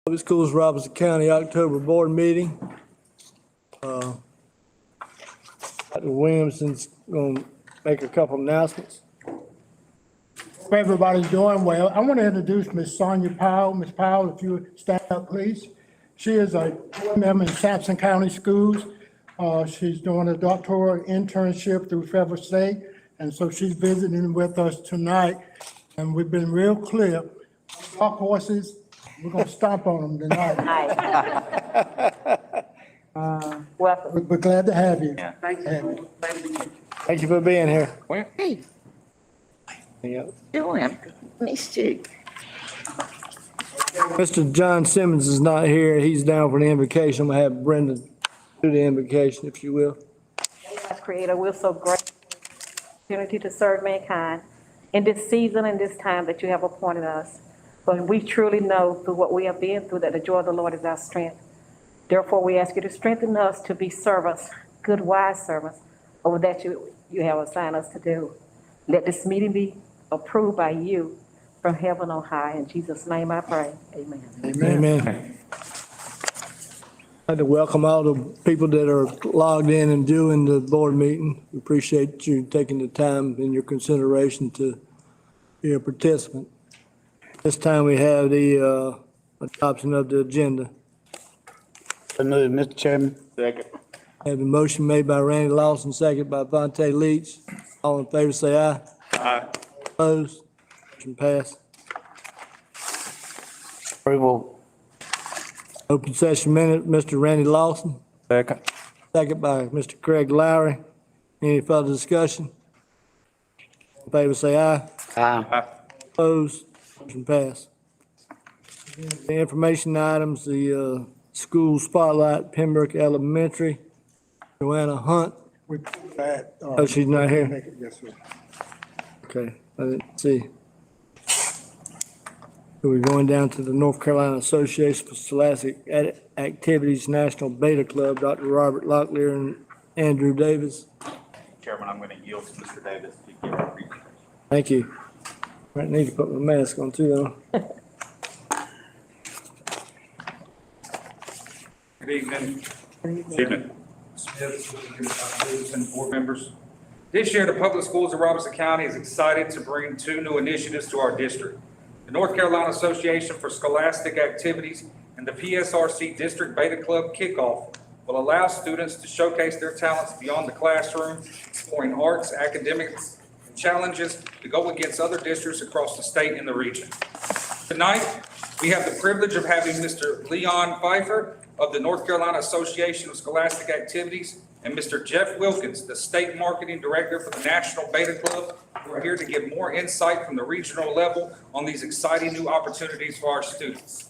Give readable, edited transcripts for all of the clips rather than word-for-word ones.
Public Schools, Robertson County, October board meeting. Dr. Williamson's going to make a couple announcements. Hope everybody's doing well. I want to introduce Miss Sonia Powell. Ms. Powell, if you would stand up, please. She is a board member in Sampson County Schools. She's doing a doctoral internship through federal state, and so she's visiting with us tonight. And we've been real clear. Dark horses, we're going to stomp on them tonight. Welcome. We're glad to have you. Yeah. Thank you. Thank you for being here. Where? Hey, Yeah. doing? Missed you. Mr. John Simmons is not here. He's down for the invocation. I'm going to have Brenda do the invocation, if you will. As Creator, we're so grateful for the opportunity to serve mankind in this season and this time that you have appointed us. But we truly know through what we have been through that the joy of the Lord is our strength. Therefore, we ask you to strengthen us to be servants, good, wise servants, over that you have assigned us to do. Let this meeting be approved by you from heaven on high. In Jesus' name I pray. Amen. Amen. I'd like to welcome all the people that are logged in and viewing the board meeting. We appreciate you taking the time and your consideration to be a participant. This time we have the adoption of the agenda. So moved, Mr. Chairman. Second. I have a motion made by Randy Lawson, second by Vontae Leach. All in favor, say aye. Aye. Opposed? Motion passed. Approval. Open session minute, Mr. Randy Lawson, Second. second by Mr. Craig Lowry. Any further discussion? All in favor, say aye. Aye. Opposed? Motion passed. The information items, the school spotlight, Pembroke Elementary, Joanna Hunt. We put that. Oh, she's not here? Yes, sir. Okay, I didn't see. So we're going down to the North Carolina Association for Scholastic Activities National Beta Club, Dr. Robert Locklear and Andrew Davis. Chairman, I'm going to yield to Mr. Davis to give our presentation. Thank you. I need to put my mask on too, though. Good evening. Evening. Smith, and board members. This year, the Public Schools of Robertson County is excited to bring two new initiatives to our district. The North Carolina Association for Scholastic Activities and the PSRC District Beta Club Kickoff will allow students to showcase their talents beyond the classroom, exploring arts, academics, and challenges to go against other districts across the state and the region. Tonight, we have the privilege of having Mr. Leon Pfeiffer of the North Carolina Association of Scholastic Activities and Mr. Jeff Wilkins, the State Marketing Director for the National Beta Club, who are here to give more insight from the regional level on these exciting new opportunities for our students.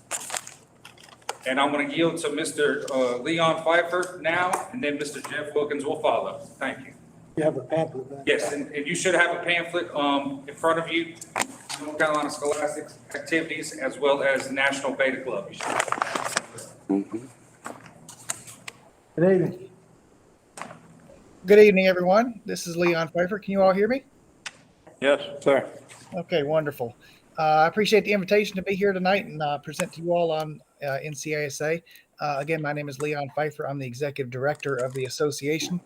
And I'm going to yield to Mr. Leon Pfeiffer now, and then Mr. Jeff Wilkins will follow. Thank you. You have a pamphlet there. Yes, and you should have a pamphlet in front of you, North Carolina Scholastic Activities, as well as the National Beta Club. You should. Good evening. Good evening, everyone. This is Leon Pfeiffer. Can you all hear me? Yes, sir. Okay, wonderful. I appreciate the invitation to be here tonight and present to you all on NCASA. Again, my name is Leon Pfeiffer. I'm the executive director of the association.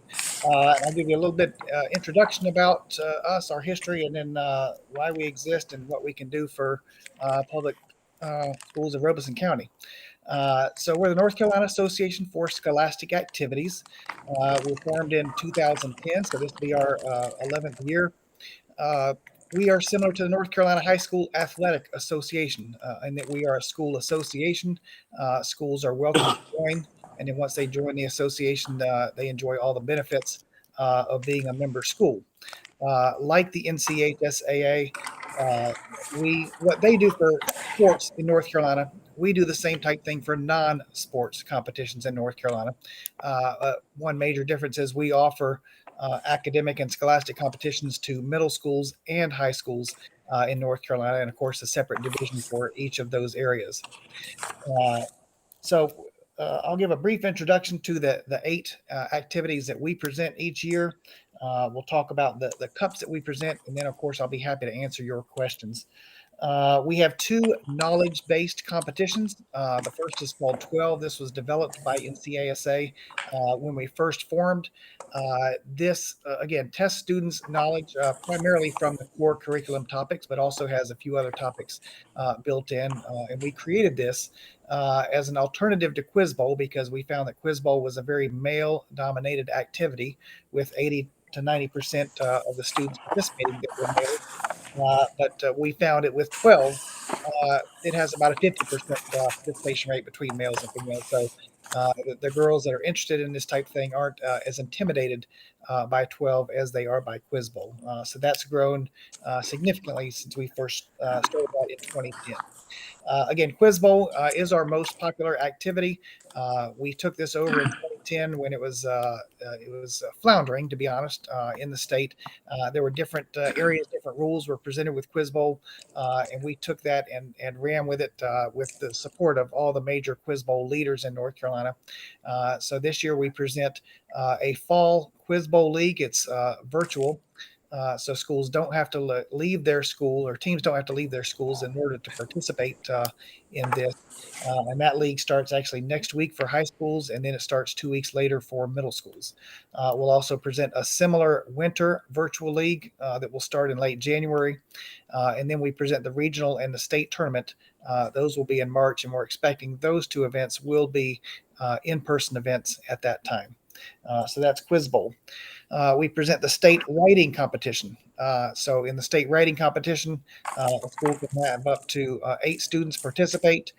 I'll give you a little bit introduction about us, our history, and then why we exist and what we can do for public schools of Robeson County. So we're the North Carolina Association for Scholastic Activities. We were formed in 2010, so this will be our 11th year. We are similar to the North Carolina High School Athletic Association in that we are a school association. Schools are welcome to join, and then once they join the association, they enjoy all the benefits of being a member school. Like the NCHSAA, what they do for sports in North Carolina, we do the same type thing for non-sports competitions in North Carolina. One major difference is we offer academic and scholastic competitions to middle schools and high schools in North Carolina, and of course a separate division for each of those areas. So I'll give a brief introduction to the 8 activities that we present each year. We'll talk about the cups that we present, and then of course I'll be happy to answer your questions. We have two knowledge-based competitions. The first is called 12. This was developed by NCASA when we first formed. This, again, tests students' knowledge primarily from the core curriculum topics, but also has a few other topics built in. And we created this as an alternative to Quiz Bowl because we found that Quiz Bowl was a very male-dominated activity with 80 to 90% of the students participating that were male. But we found it with 12, it has about a 50% participation rate between males and females. So the girls that are interested in this type of thing aren't as intimidated by 12 as they are by Quiz Bowl. So that's grown significantly since we first started that in 2010. Again, Quiz Bowl is our most popular activity. We took this over in 2010 when it was floundering, to be honest, in the state. There were different areas, different rules were presented with Quiz Bowl, and we took that and ran with it with the support of all the major Quiz Bowl leaders in North Carolina. So this year we present a fall Quiz Bowl league. It's virtual. So schools don't have to leave their school, or teams don't have to leave their schools in order to participate in this. And that league starts actually next week for high schools, and then it starts 2 weeks later for middle schools. We'll also present a similar winter virtual league that will start in late January. And then we present the regional and the state tournament. Those will be in March, and we're expecting those two events will be in-person events at that time. So that's Quiz Bowl. We present the state writing competition. So in the state writing competition, a school can have up to 8 students participate.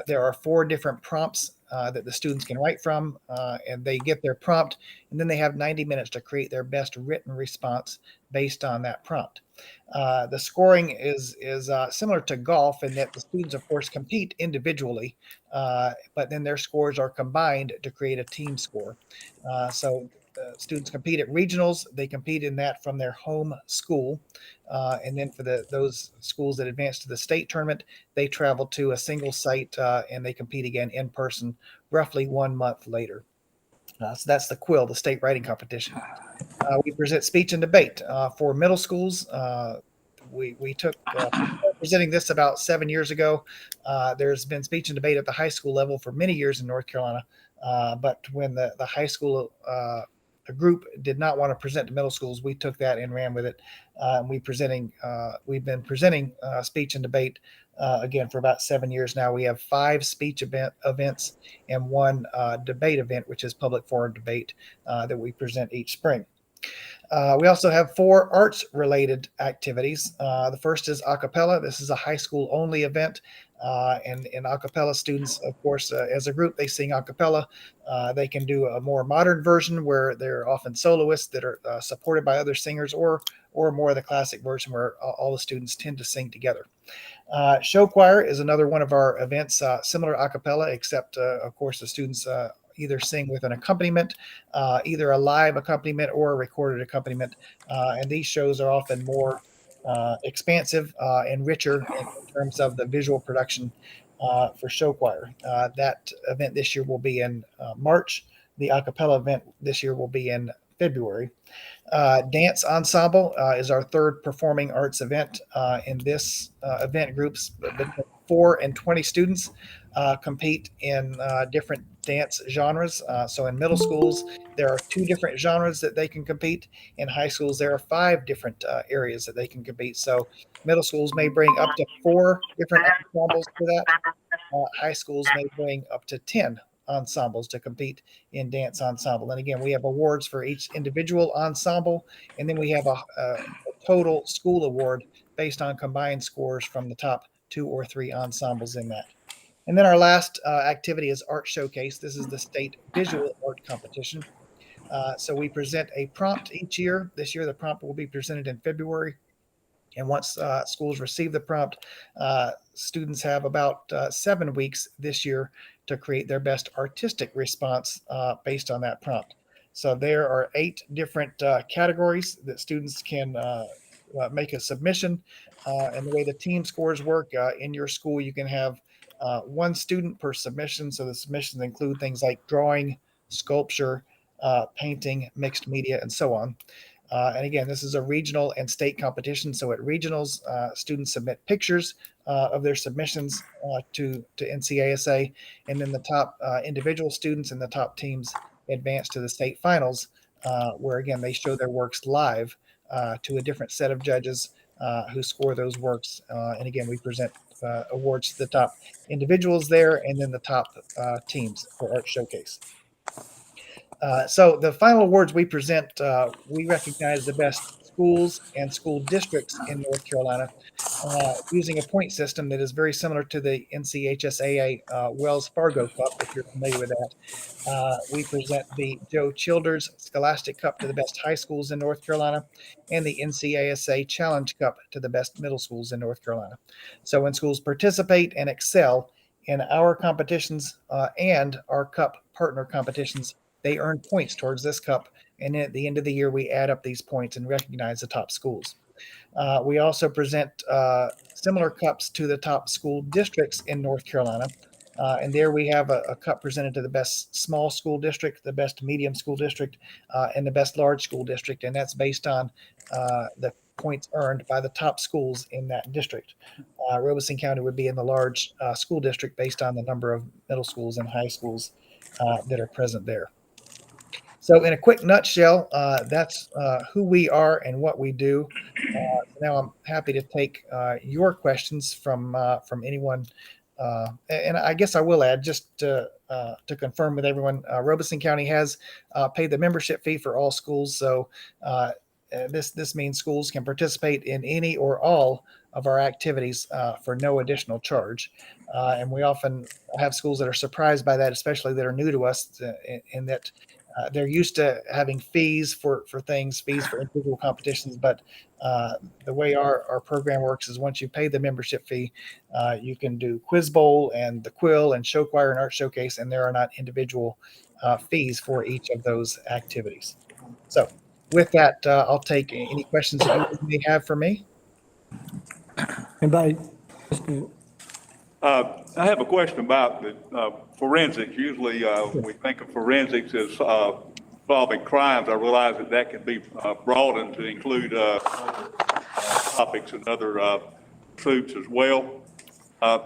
There are 4 different prompts that the students can write from, and they get their prompt, and then they have 90 minutes to create their best written response based on that prompt. The scoring is similar to golf in that the students, of course, compete individually, but then their scores are combined to create a team score. So students compete at regionals. They compete in that from their home school. And then for those schools that advance to the state tournament, they travel to a single site and they compete again in person roughly 1 month later. So that's the quill, the state writing competition. We present speech and debate for middle schools. We took presenting this about 7 years ago. There's been speech and debate at the high school level for many years in North Carolina. But when the high school group did not want to present to middle schools, we took that and ran with it. We've been presenting speech and debate again for about 7 years now. We have 5 speech events and 1 debate event, which is public forum debate that we present each spring. We also have 4 arts-related activities. The first is a cappella. This is a high school only event. And a cappella students, of course, as a group, they sing a cappella. They can do a more modern version where they're often soloists that are supported by other singers, or more of the classic version where all the students tend to sing together. Show choir is another one of our events, similar a cappella, except, of course, the students either sing with an accompaniment, either a live accompaniment or a recorded accompaniment. And these shows are often more expansive and richer in terms of the visual production for show choir. That event this year will be in March. The a cappella event this year will be in February. Dance ensemble is our 3rd performing arts event. In this event, groups between 4 and 20 students compete in different dance genres. So in middle schools, there are 2 different genres that they can compete. In high schools, there are 5 different areas that they can compete. So middle schools may bring up to 4 different ensembles for that. High schools may bring up to 10 ensembles to compete in dance ensemble. And again, we have awards for each individual ensemble, and then we have a total school award based on combined scores from the top 2 or 3 ensembles in that. And then our last activity is Art Showcase. This is the state visual art competition. So we present a prompt each year. This year, the prompt will be presented in February. And once schools receive the prompt, students have about 7 weeks this year to create their best artistic response based on that prompt. So there are 8 different categories that students can make a submission. And the way the team scores work in your school, you can have 1 student per submission. So the submissions include things like drawing, sculpture, painting, mixed media, and so on. And again, this is a regional and state competition. So at regionals, students submit pictures of their submissions to NCASA, and then the top individual students and the top teams advance to the state finals, where again they show their works live to a different set of judges who score those works. And again, we present awards to the top individuals there, and then the top teams for Art Showcase. So the final awards we present, we recognize the best schools and school districts in North Carolina using a point system that is very similar to the NCHSAA Wells Fargo Cup, if you're familiar with that. We present the Joe Childers Scholastic Cup to the best high schools in North Carolina, and the NCASA Challenge Cup to the best middle schools in North Carolina. So when schools participate and excel in our competitions and our cup partner competitions, they earn points towards this cup. And at the end of the year, we add up these points and recognize the top schools. We also present similar cups to the top school districts in North Carolina. And there we have a cup presented to the best small school district, the best medium school district, and the best large school district. And that's based on the points earned by the top schools in that district. Robeson County would be in the large school district based on the number of middle schools and high schools that are present there. So in a quick nutshell, that's who we are and what we do. Now I'm happy to take your questions from anyone. And I guess I will add, just to confirm with everyone, Robeson County has paid the membership fee for all schools. So this means schools can participate in any or all of our activities for no additional charge. And we often have schools that are surprised by that, especially that are new to us, in that they're used to having fees for things, fees for individual competitions. But the way our program works is once you pay the membership fee, you can do Quiz Bowl and the Quill and Show Choir and Art Showcase, and there are not individual fees for each of those activities. So with that, I'll take any questions that you may have for me. Anybody? I have a question about the forensics. Usually we think of forensics as solving crimes. I realize that can be broadened to include topics and other pursuits as well. Can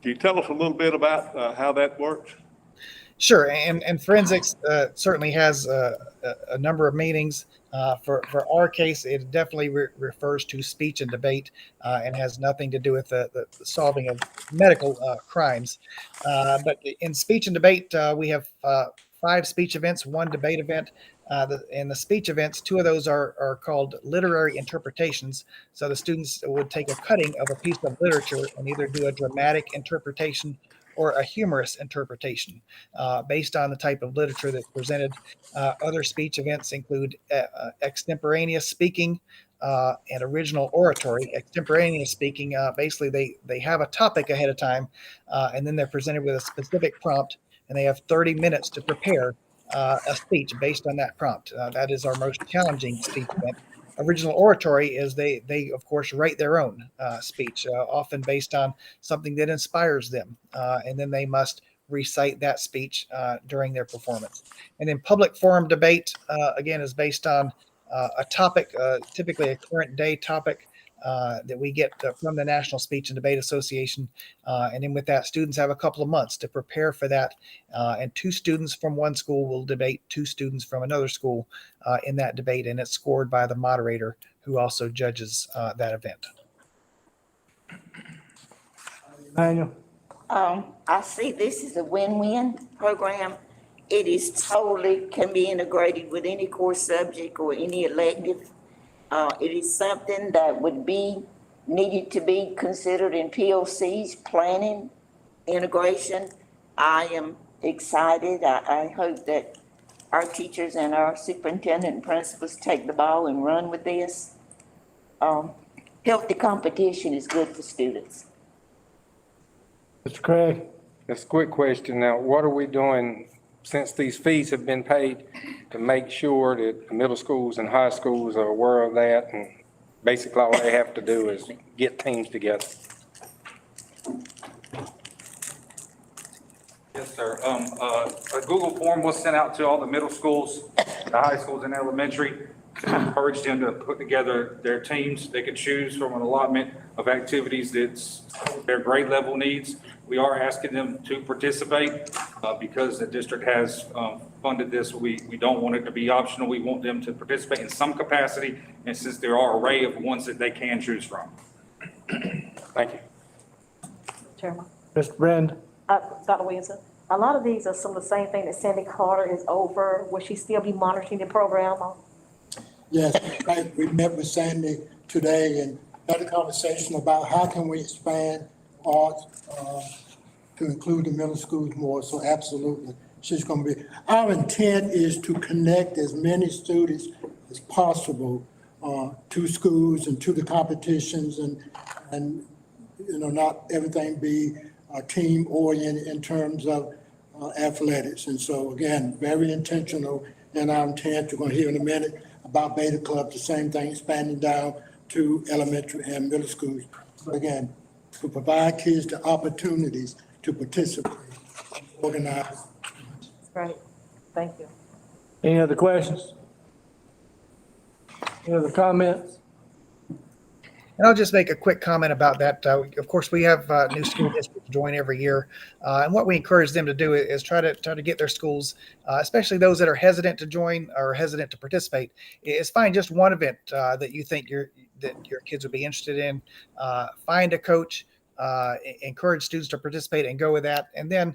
you tell us a little bit about how that works? Sure, and forensics certainly has a number of meanings. For our case, it definitely refers to speech and debate and has nothing to do with the solving of medical crimes. But in speech and debate, we have 5 speech events, 1 debate event. In the speech events, 2 of those are called literary interpretations. So the students would take a cutting of a piece of literature and either do a dramatic interpretation or a humorous interpretation based on the type of literature that's presented. Other speech events include extemporaneous speaking and original oratory. Extemporaneous speaking, basically they have a topic ahead of time and then they're presented with a specific prompt, and they have 30 minutes to prepare a speech based on that prompt. That is our most challenging speech event. Original oratory is they of course write their own speech, often based on something that inspires them, and then they must recite that speech during their performance. And then public forum debate, again, is based on a topic, typically a current day topic that we get from the National Speech and Debate Association. And then with that, students have a couple of months to prepare for that. And 2 students from one school will debate 2 students from another school in that debate. And it's scored by the moderator, who also judges that event. Manuel? I see this is a win-win program. It is totally can be integrated with any core subject or any elective. It is something that would be needed to be considered in POC's planning, integration. I am excited. I hope that our teachers and our superintendent and principals take the ball and run with this. Healthy competition is good for students. Mr. Craig? That's a quick question. Now, what are we doing since these fees have been paid to make sure that the middle schools and high schools are aware of that? And basically all they have to do is get teams together. Yes, sir. A Google form was sent out to all the middle schools, the high schools and elementary. encourage them to put together their teams. They can choose from an allotment of activities that's their grade level needs. We are asking them to participate because the district has funded this. We don't want it to be optional. We want them to participate in some capacity, and since there are an array of ones that they can choose from. Thank you. Chairman. Mr. Brand? Dr. Williamson, a lot of these are some of the same thing that Sandy Carter is over. Will she still be monitoring the program? Yes, right. We met with Sandy today and had a conversation about how can we expand arts to include the middle schools more. So absolutely, she's going to be. Our intent is to connect as many students as possible to schools and to the competitions, and you know, not everything be team oriented in terms of athletics. And so again, very intentional in our intent. You're going to hear in a minute about Beta Club, the same thing, expanding down to elementary and middle schools. But again, to provide kids the opportunities to participate, organize. Right, thank you. Any other questions? Any other comments? And I'll just make a quick comment about that. Of course, we have new school districts join every year, and what we encourage them to do is try to get their schools, especially those that are hesitant to join or hesitant to participate, is find just one event that you think your kids would be interested in. Find a coach, encourage students to participate, and go with that. And then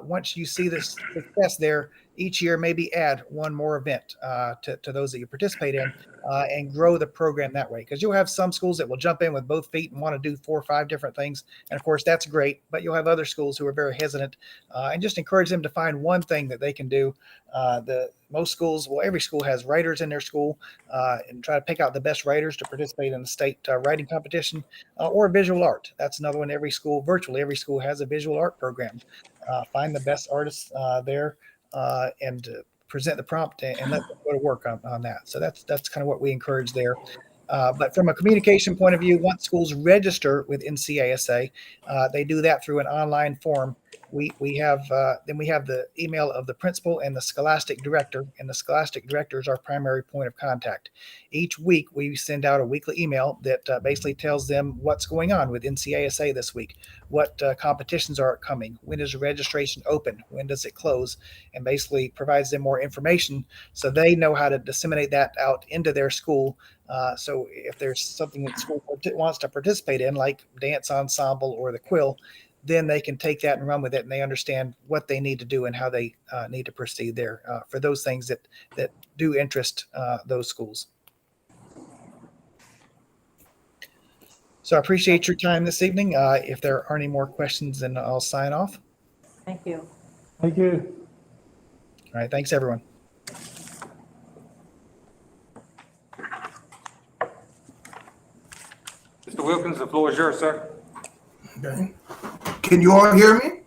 once you see this success there, each year maybe add one more event to those that you participate in, and grow the program that way. Because you'll have some schools that will jump in with both feet and want to do 4 or 5 different things. And of course, that's great. But you'll have other schools who are very hesitant, and just encourage them to find one thing that they can do. Most schools, well, every school has writers in their school, and try to pick out the best writers to participate in the state writing competition, or visual art. That's another one. Every school, virtually every school, has a visual art program. Find the best artists there, and present the prompt and let them go to work on that. So that's kind of what we encourage there. But from a communication point of view, once schools register with NCASA, they do that through an online form. We have the email of the principal and the Scholastic director, and the Scholastic director is our primary point of contact. Each week, we send out a weekly email that basically tells them what's going on with NCASA this week, what competitions are coming, when is registration open, when does it close, and basically provides them more information so they know how to disseminate that out into their school. So if there's something that school wants to participate in, like dance ensemble or the quill, then they can take that and run with it, and they understand what they need to do and how they need to proceed there for those things that do interest those schools. So I appreciate your time this evening. If there are any more questions, then I'll sign off. Thank you. Thank you. All right, thanks everyone. Mr. Wilkins, the floor is yours, sir. Okay. Can you all hear me?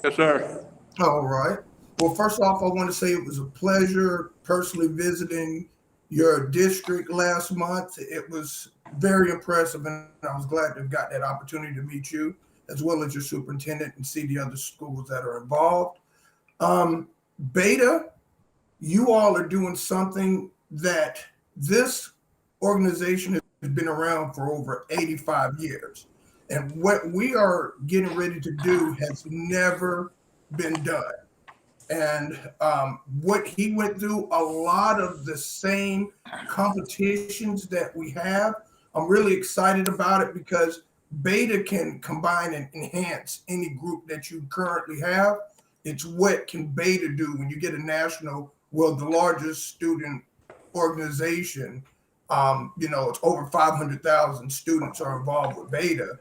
Yes, sir. All right. Well, first off, I want to say it was a pleasure personally visiting your district last month. It was very impressive, and I was glad to have got that opportunity to meet you, as well as your superintendent, and see the other schools that are involved. Beta, you all are doing something that this organization has been around for over 85 years. And what we are getting ready to do has never been done. And what he went through, a lot of the same competitions that we have. I'm really excited about it because Beta can combine and enhance any group that you currently have. It's what can Beta do when you get a national, well, the largest student organization, it's over 500,000 students are involved with Beta.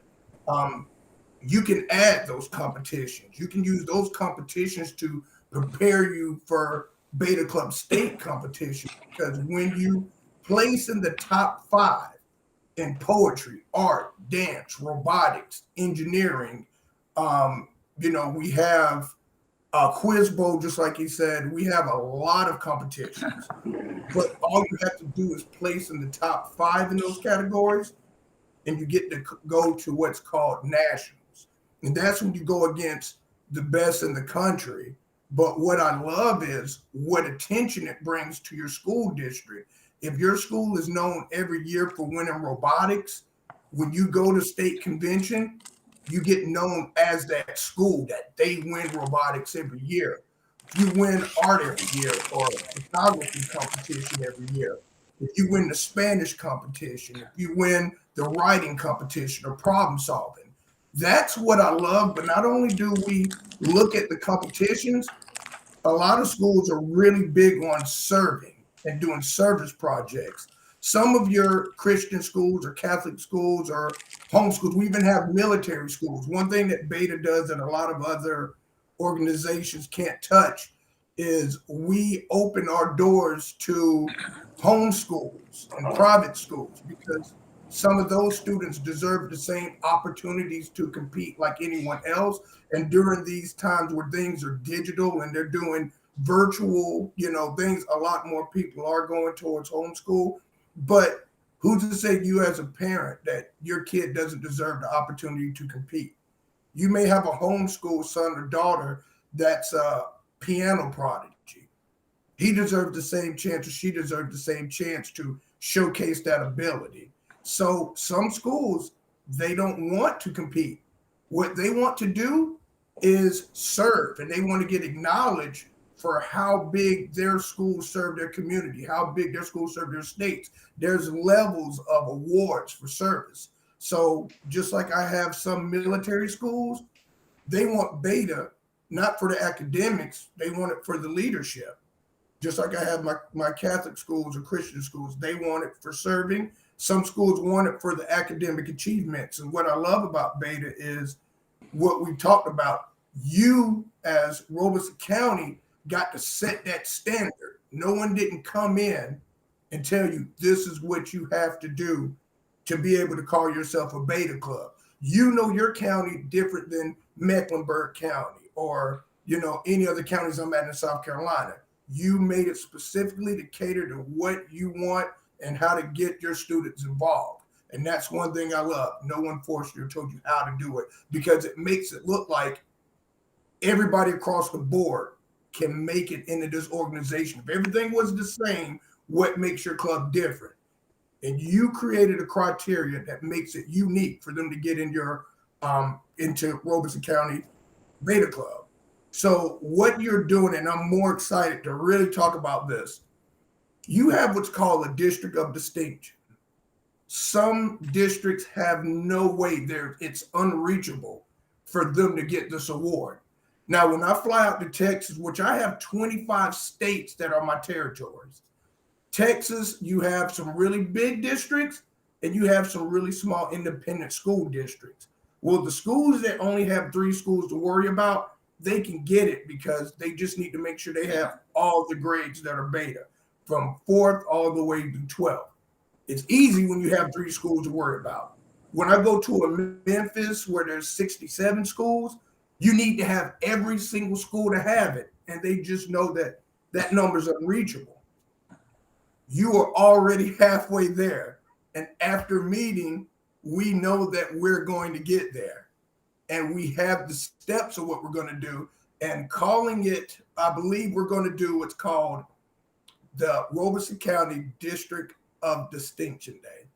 You can add those competitions. You can use those competitions to prepare you for Beta Club state competition, because when you place in the top 5 in poetry, art, dance, robotics, engineering, we have a quiz bowl, just like he said. We have a lot of competitions, but all you have to do is place in the top 5 in those categories, and you get to go to what's called nationals. And that's when you go against the best in the country. But what I love is what attention it brings to your school district, If your school is known every year for winning robotics, when you go to state convention, you get known as that school that they win robotics every year. If you win art every year or photography competition every year, if you win the Spanish competition, if you win the writing competition or problem solving, that's what I love. But not only do we look at the competitions, a lot of schools are really big on serving and doing service projects. Some of your Christian schools or Catholic schools or homeschools, we even have military schools. One thing that Beta does that a lot of other organizations can't touch is we open our doors to homeschools and private schools because some of those students deserve the same opportunities to compete like anyone else. And during these times where things are digital and they're doing virtual, things, a lot more people are going towards homeschool. But who's to say you as a parent that your kid doesn't deserve the opportunity to compete? You may have a homeschool son or daughter that's a piano prodigy. He deserves the same chance or she deserves the same chance to showcase that ability. So some schools, they don't want to compete. What they want to do is serve, and they want to get acknowledged for how big their schools serve their community, how big their schools serve their states. There's levels of awards for service. So just like I have some military schools, they want Beta, not for the academics, they want it for the leadership. Just like I have my Catholic schools or Christian schools, they want it for serving. Some schools want it for the academic achievements. And what I love about Beta is what we talked about. You as Robeson County got to set that standard. No one didn't come in and tell you this is what you have to do to be able to call yourself a Beta club. You know your county different than Mecklenburg County or any other counties I'm at in South Carolina. You made it specifically to cater to what you want and how to get your students involved. And that's one thing I love. No one forced you or told you how to do it because it makes it look like everybody across the board can make it into this organization. If everything was the same, what makes your club different? And you created a criteria that makes it unique for them to get in your into Robeson County Beta Club. So what you're doing, and I'm more excited to really talk about this, you have what's called a district of distinction. Some districts have no way there, it's unreachable for them to get this award. Now, when I fly out to Texas, which I have 25 states that are my territories, Texas, you have some really big districts and you have some really small independent school districts. Well, the schools that only have 3 schools to worry about, they can get it because they just need to make sure they have all the grades that are Beta from 4th all the way to 12th. It's easy when you have 3 schools to worry about. When I go to a Memphis where there's 67 schools, you need to have every single school to have it. And they just know that that number is unreachable. You are already halfway there. And after meeting, we know that we're going to get there. And we have the steps of what we're going to do. And calling it, I believe we're going to do what's called the Robeson County District of Distinction Day.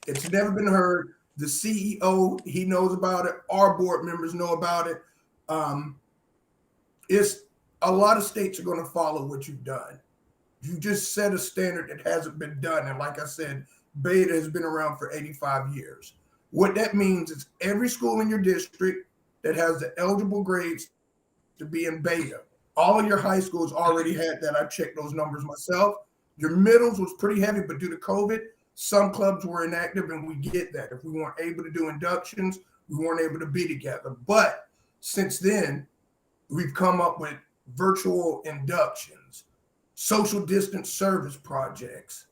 It's never been heard. The CEO, he knows about it. Our board members know about it. It's a lot of states are going to follow what you've done. You just set a standard that hasn't been done. And like I said, Beta has been around for 85 years. What that means is every school in your district that has the eligible grades to be in Beta, all of your high schools already had that. I checked those numbers myself. Your middles was pretty heavy, but due to COVID, some clubs were inactive, and we get that. If we weren't able to do inductions, we weren't able to be together. But since then, we've come up with virtual inductions, social distance service projects.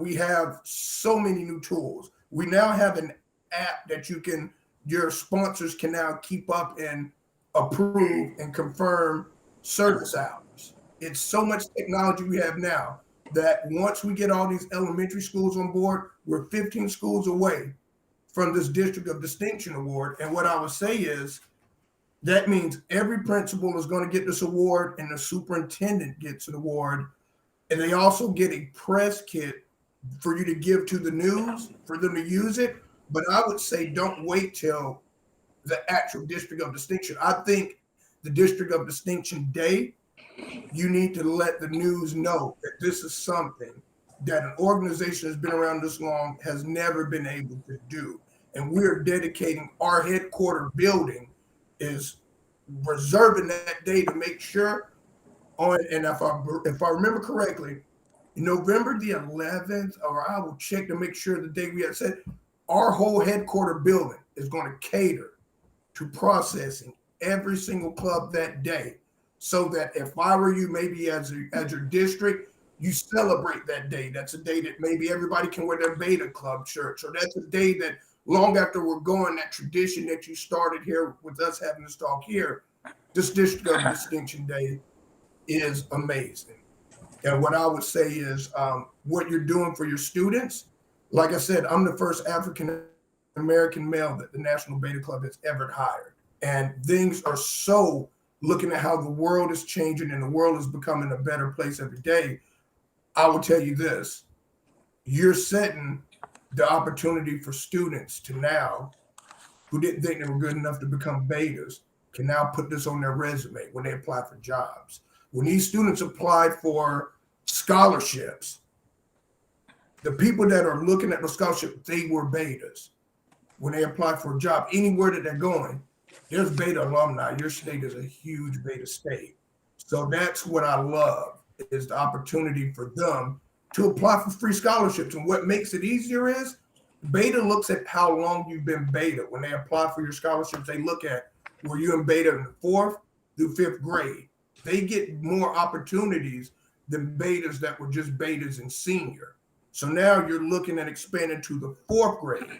We have so many new tools. We now have an app that your sponsors can now keep up and approve and confirm service hours. It's so much technology we have now that once we get all these elementary schools on board, we're 15 schools away from this District of Distinction Award. And what I would say is that means every principal is going to get this award and the superintendent gets an award. And they also get a press kit for you to give to the news, for them to use it. But I would say don't wait till the actual District of Distinction. I think the District of Distinction Day, you need to let the news know that this is something that an organization that's been around this long has never been able to do. And we're dedicating our headquarter building is reserving that day to make sure on, and if I remember correctly, November the 11th, or I will check to make sure the day we had said, our whole headquarter building is going to cater to processing every single club that day. So that if I were you, maybe as your district, you celebrate that day. That's a day that maybe everybody can wear their Beta Club shirts, or that's a day that long after we're gone, that tradition that you started here with us having this talk here, this District of Distinction Day is amazing. And what I would say is what you're doing for your students. Like I said, I'm the first African-American male that the National Beta Club has ever hired. And things are so, looking at how the world is changing and the world is becoming a better place every day, I will tell you this, you're setting the opportunity for students to now, who didn't think they were good enough to become betas, can now put this on their resume when they apply for jobs. When these students applied for scholarships, the people that are looking at the scholarship, they were betas. When they apply for a job, anywhere that they're going, there's beta alumni. Your state is a huge beta state. So that's what I love, is the opportunity for them to apply for free scholarships. And what makes it easier is beta looks at how long you've been beta. When they apply for your scholarships, they look at, were you in beta in the 4th through 5th grade? They get more opportunities than betas that were just betas in senior. So now you're looking at expanding to the 4th grade.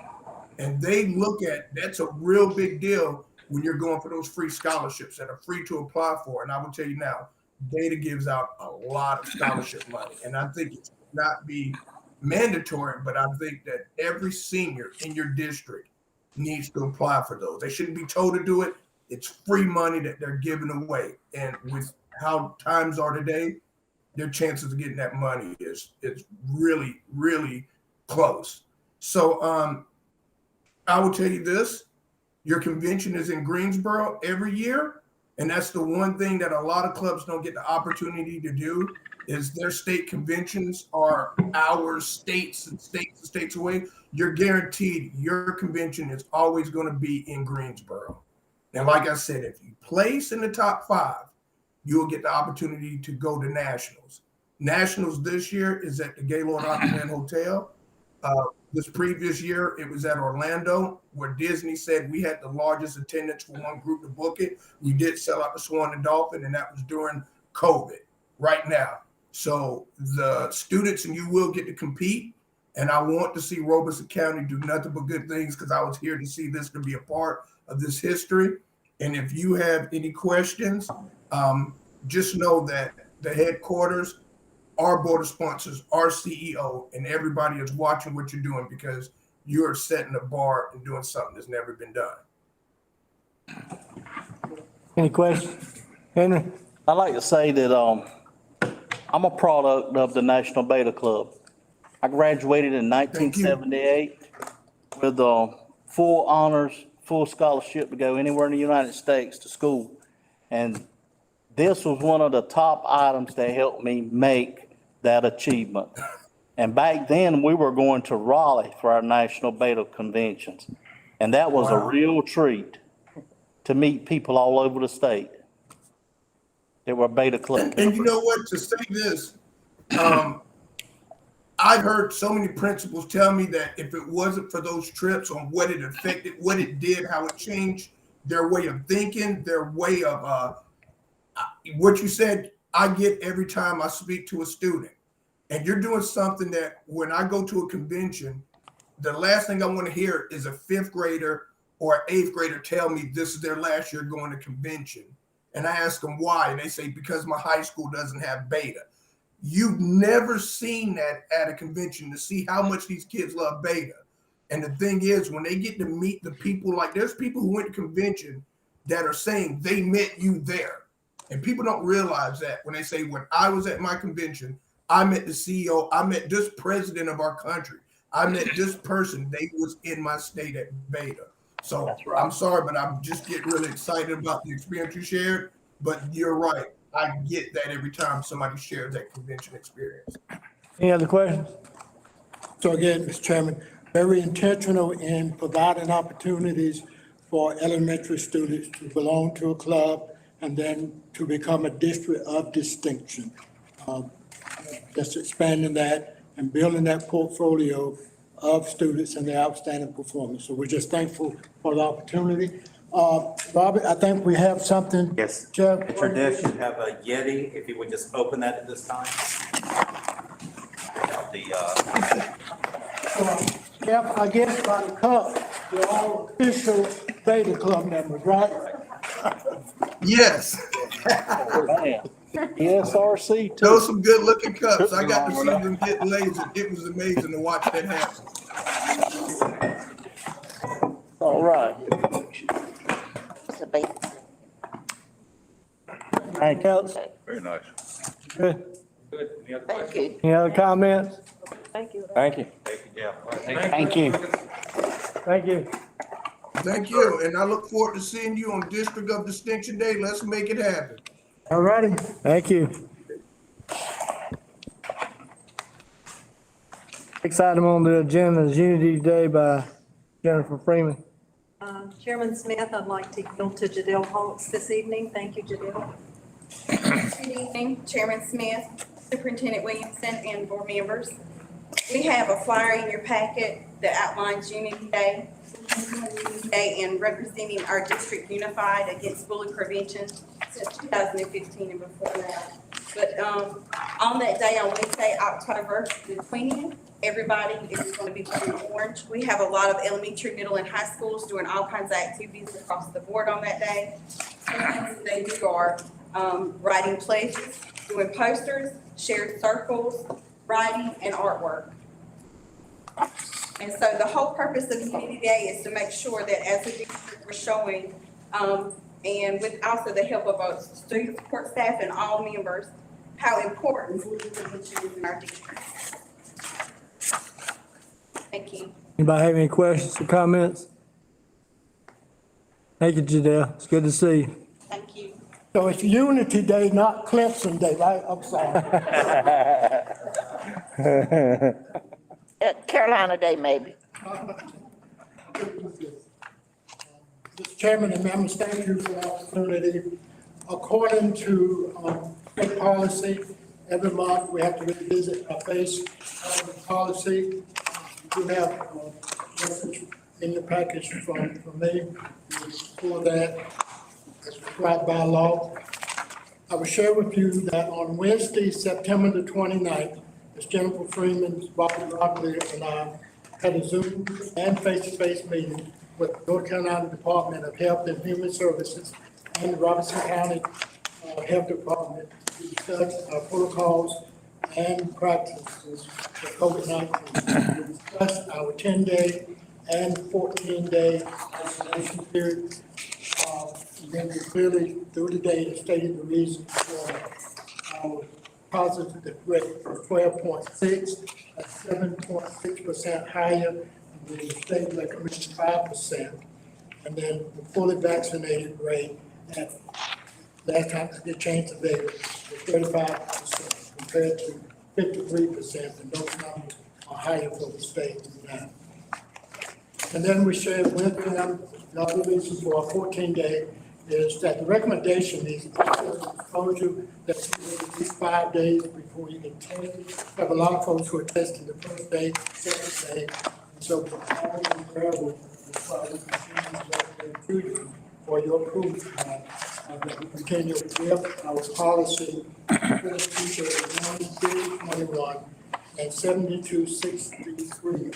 And they look at, that's a real big deal when you're going for those free scholarships that are free to apply for. And I will tell you now, Beta gives out a lot of scholarship money. And I think it should not be mandatory, but I think that every senior in your district needs to apply for those. They shouldn't be told to do it. It's free money that they're giving away. And with how times are today, their chances of getting that money is really, really close. So I will tell you this, your convention is in Greensboro every year. And that's the one thing that a lot of clubs don't get the opportunity to do, is their state conventions are hours, states and states away. You're guaranteed your convention is always going to be in Greensboro. And like I said, if you place in the top 5, you will get the opportunity to go to nationals. Nationals this year is at the Gaylord Opryland Hotel. This previous year, it was at Orlando, where Disney said we had the largest attendance for one group to book it. We did sell out the Swan and Dolphin, and that was during COVID right now. So the students and you will get to compete. And I want to see Robeson County do nothing but good things, because I was here to see this to be a part of this history. And if you have any questions, just know that the headquarters, our board of sponsors, our CEO, and everybody is watching what you're doing, because you're setting a bar and doing something that's never been done. Any questions? Henry? I'd like to say that I'm a product of the National Beta Club. I graduated in 1978 with full honors, full scholarship to go anywhere in the United States to school. And this was one of the top items that helped me make that achievement. And back then, we were going to Raleigh for our National Beta conventions. And that was a real treat to meet people all over the state that were Beta Club. And you know what, to say this, I've heard so many principals tell me that if it wasn't for those trips, on what it affected, what it did, how it changed their way of thinking, their way of what you said, I get every time I speak to a student. And you're doing something that when I go to a convention, the last thing I want to hear is a 5th grader or an 8th grader tell me this is their last year going to convention. And I ask them why, and they say, because my high school doesn't have beta. You've never seen that at a convention, to see how much these kids love beta. And the thing is, when they get to meet the people, like there's people who went to convention that are saying they met you there. And people don't realize that when they say, when I was at my convention, I met the CEO. I met this president of our country. I met this person. They was in my state at Beta. So I'm sorry, but I'm just getting really excited about the experience you shared. But you're right. I get that every time somebody shares that convention experience. Any other questions? So again, Mr. Chairman, very intentional in providing opportunities for elementary students to belong to a club and then to become a district of distinction. Just expanding that and building that portfolio of students and their outstanding performance. So we're just thankful for the opportunity. Robert, I think we have something. Yes, Jeff? a tradition, have a Yeti, if you would just open that at this time. Jeff, I guess by the cup, you're all official Beta Club members, right? Yes. Man, PSRC too. Those some good looking cups. I got to see them get lasered. It was amazing to watch that happen. All right. It's a big- Anything else? Very nice. Good. Good. Any other Thank questions? you. Any other comments? Thank you. Thank you. Thank you. Thank you. Thank you. And I look forward to seeing you on District of Distinction Day. Let's make it happen. All righty. Thank you. Next item on the agenda is Unity Day by Jennifer Freeman. Chairman Smith, I'd like to yield to Jadelle Hawks this evening. Thank you, Jadelle. Good evening, Chairman Smith, Superintendent Williamson, and board members. We have a flyer in your packet that outlines Unity Day. Unity Day and representing our district unified against bullying prevention since 2015 and before that. But on that day, on Wednesday, October the 20th, everybody is going to be wearing orange. We have a lot of elementary, middle, and high schools doing all kinds of activities across the board on that day. Some things that they do are writing pledges, doing posters, shared circles, writing, and artwork. And so the whole purpose of Unity Day is to make sure that as a district we're showing, and with also the help of our student support staff and all members, how important bullying prevention is in our district. Thank you. Anybody have any questions or comments? Thank you, Jadelle. It's good to see you. Thank you. So it's Unity Day, not Clemson Day, right? I'm sorry. Carolina Day, maybe. Mr. Chairman and members, thank you for the opportunity. According to state policy, every month we have to revisit our face policy. We have a message in the package from me for that, as required by law. I will share with you that on Wednesday, September the 29th, Ms. Jennifer Freeman, Bobby Broccoli, and I had a Zoom and face-to-face meeting with North Carolina Department of Health and Human Services and the Robertson County Health Department to discuss our protocols and practices for COVID-19. We discussed our 10-day and 14-day isolation period. And then we clearly, through the data, stated the reason for our positive rate of 12.6, that's 7.6% higher than the state recommended 5%. And then the fully vaccinated rate at last time they changed the data was 35% compared to 53%, and those numbers are higher for the state than that. And then we shared with them the other reason for a 14-day is that the recommendation is exposure that's at least 5 days before you get tested. We have a lot of folks who are tested the first day, second day, and so all comparable for your approval that we continue with our policy for the future of 121 and 7263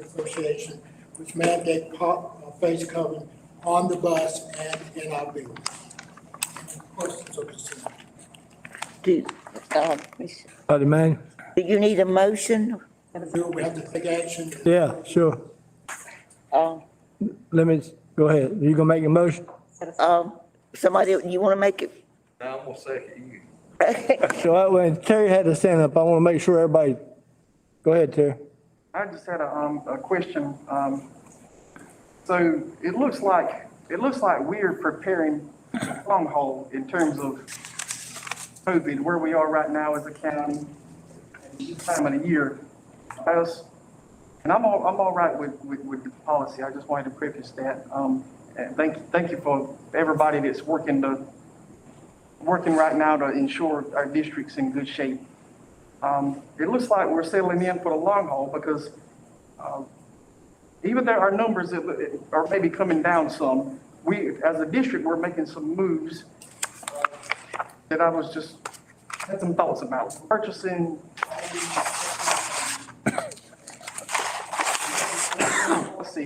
Association, which mandate face covering on the bus and in our building. Questions or concerns? Do Man. do you need a motion? We have to take action. Yeah, sure. Let me, go ahead. You gonna make a motion? Somebody, you want to make it? Now I'm gonna second you. So when Terry had to stand up, I want to make sure everybody, go ahead, Terry. I just had a question. So it looks like we're preparing long haul in terms of COVID, where we are right now as a county, and this time of the year. And I'm all right with the policy. I just wanted to preface that. And thank you for everybody that's working right now to ensure our district's in good shape. It looks like we're settling in for the long haul because even though our numbers are maybe coming down some, we, as a district, we're making some moves that I was just had some thoughts about. Purchasing, let's see,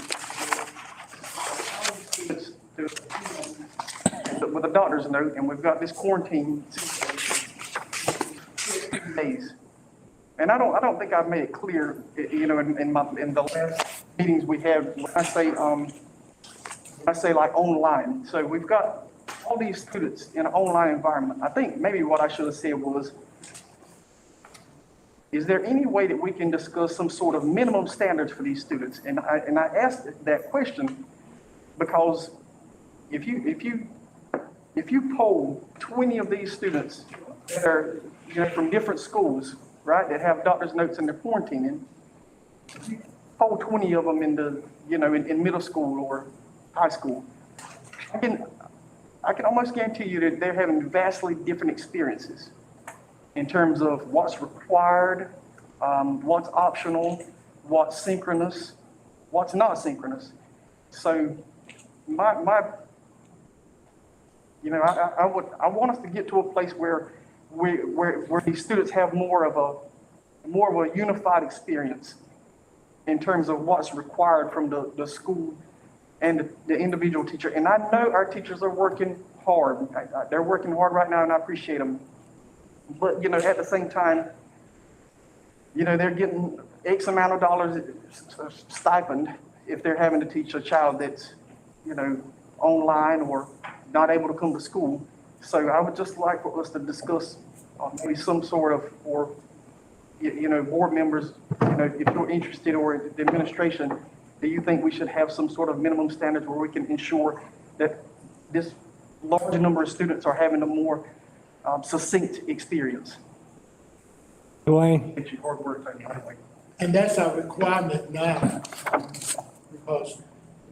with a doctor's note, and we've got this quarantine days. And I don't think I've made it clear, you know, in the last meetings we had, when I say like online. So we've got all these students in an online environment. I think maybe what I should have said was, is there any way that we can discuss some sort of minimum standards for these students? And I asked that question because if you poll 20 of these students that are, you know, from different schools, right, that have doctor's notes and they're quarantining, you poll 20 of them in the, you know, in middle school or high school, I can almost guarantee you that they're having vastly different experiences in terms of what's required, what's optional, what's synchronous, what's not synchronous. So you know, I want us to get to a place where these students have more of a unified experience in terms of what's required from the school and the individual teacher. And I know our teachers are working hard. They're working hard right now, and I appreciate them. But, you know, at the same time, you know, they're getting X amount of dollars stipend if they're having to teach a child that's, you know, online or not able to come to school. So I would just like for us to discuss maybe some sort of, or, you know, board members, you know, if you're interested, or the administration, do you think we should have some sort of minimum standards where we can ensure that this large number of students are having a more succinct experience? Dwayne? It's your hard work, thank you. And that's our requirement now, because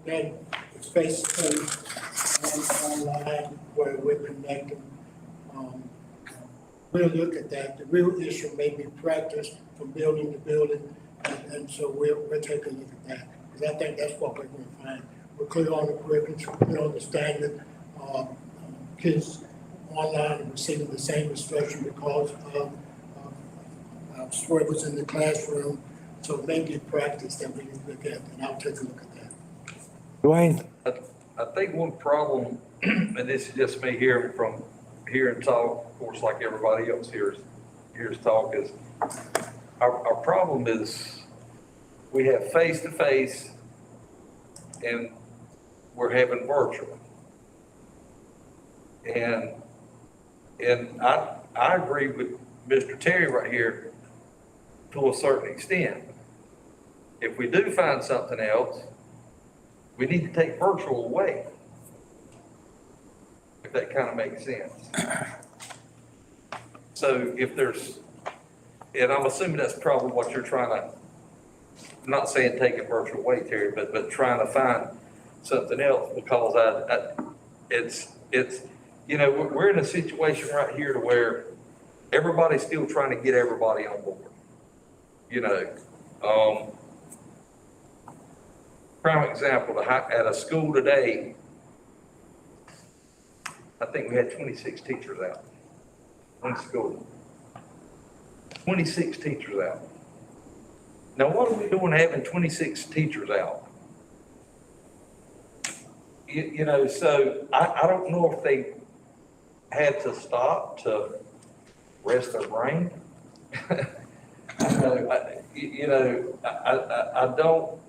then it's basically online where we're connecting. We'll look at that. The real issue may be practice from building to building, and so we'll take a look at that. Because I think that's what we're going to find. We're clear on the curriculum, we're clear on the standard. Kids online are receiving the same instruction because of struggles in the classroom. So maybe practice that we need to look at, and I'll take a look at that. Dwayne? I think one problem, and this is just me hearing talk, of course, like everybody else hears talk, is our problem is we have face-to-face and we're having virtual. And I agree with Mr. Terry right here to a certain extent. If we do find something else, we need to take virtual away, if that kind of makes sense. So if there's, and I'm assuming that's probably what you're trying to, I'm not saying take it virtual away, Terry, but trying to find something else, because it's, you know, we're in a situation right here to where everybody's still trying to get everybody on board. You know, prime example, at a school today, I think we had 26 teachers out. One school. 26 teachers out. Now, what are we doing having 26 teachers out? You know, so I don't know if they had to stop to rest their brain. I don't,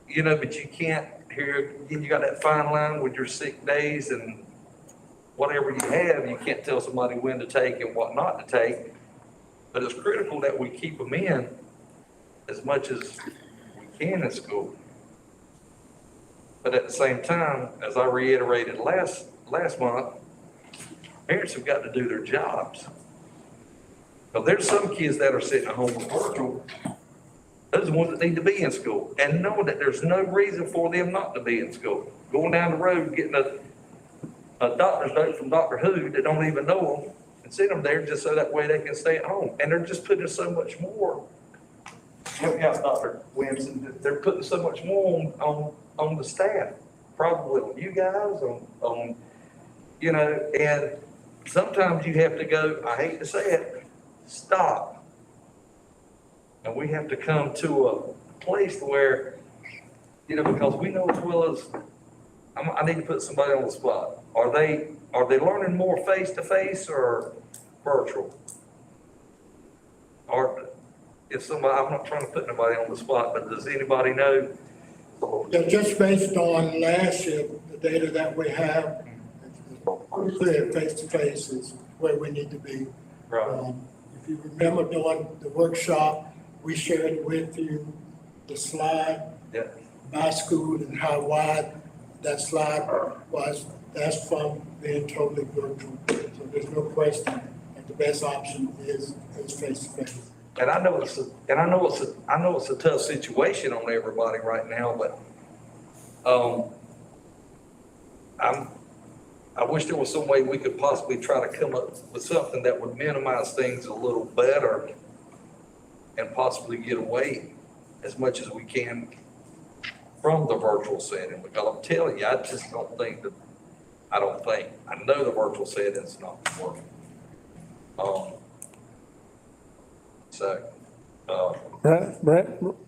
you know, but you can't hear, you got that fine line with your sick days and whatever you have, you can't tell somebody when to take and what not to take. But it's critical that we keep them in as much as we can in school. But at the same time, as I reiterated last month, parents have got to do their jobs. But there's some kids that are sitting at home with virtual. Those are the ones that need to be in school and know that there's no reason for them not to be in school. Going down the road, getting a doctor's note from Dr. Who that don't even know them and send them there just so that way they can stay at home. And they're just putting so much more. Help me out, Dr. Williamson. They're putting so much more on the staff, probably on you guys, on you know, and sometimes you have to go, I hate to say it, stop. And we have to come to a place where, you know, because we know as well as, I need to put somebody on the spot. Are they learning more face-to-face or virtual? Or if somebody, I'm not trying to put nobody on the spot, but does anybody know? Yeah, just based on last year, the data that we have, it's clear face-to-face is where we need to be. Right. If you remember during the workshop, we shared with you the slide by school and how wide that slide was. That's from being totally virtual. So there's no question that the best option is face-to-face. And I know it's a tough situation on everybody right now, but I wish there was some way we could possibly try to come up with something that would minimize things a little better and possibly get away as much as we can from the virtual setting. Because I'm telling you, I just don't think that, I know the virtual setting's not working.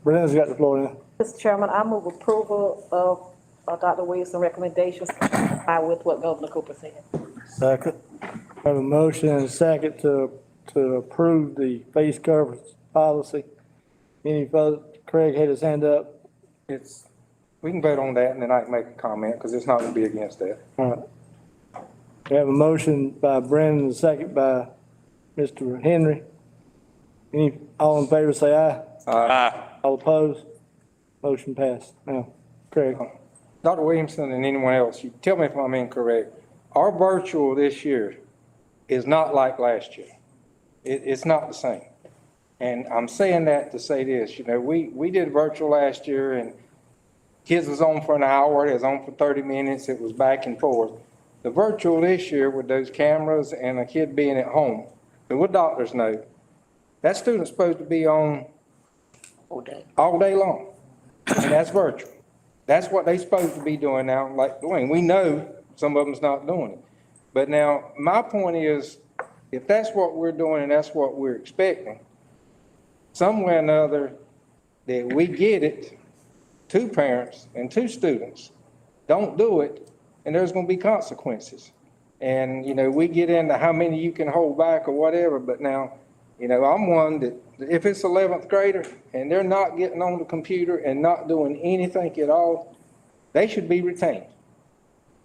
Brennan's got the floor now. Mr. Chairman, I move approval of Dr. Williams' recommendations with what Governor Cooper said. Second. Have a motion and a second to approve the face coverage policy. Any further? Craig had his hand up. We can vote on that and then I can make a comment because it's not going to be against that. All right. We have a motion by Brennan and a second by Mr. Henry. All in favor say aye. Aye. All opposed? Motion passed. Now, Craig. Dr. Williamson and anyone else, you tell me if I'm incorrect. Our virtual this year is not like last year. It's not the same. And I'm saying that to say this, you know, we did virtual last year and kids was on for an hour, it was on for 30 minutes, it was back and forth. The virtual this year with those cameras and a kid being at home, and what doctors know, that student's supposed to be on all day long. And that's virtual. That's what they're supposed to be doing now, like Dwayne. We know some of them's not doing it. But now, my point is, if that's what we're doing and that's what we're expecting, somewhere or another, that we get it, two parents and two students don't do it, and there's going to be consequences. And, you know, we get into how many you can hold back or whatever, but now, you know, I'm one that if it's 11th grader and they're not getting on the computer and not doing anything at all, they should be retained.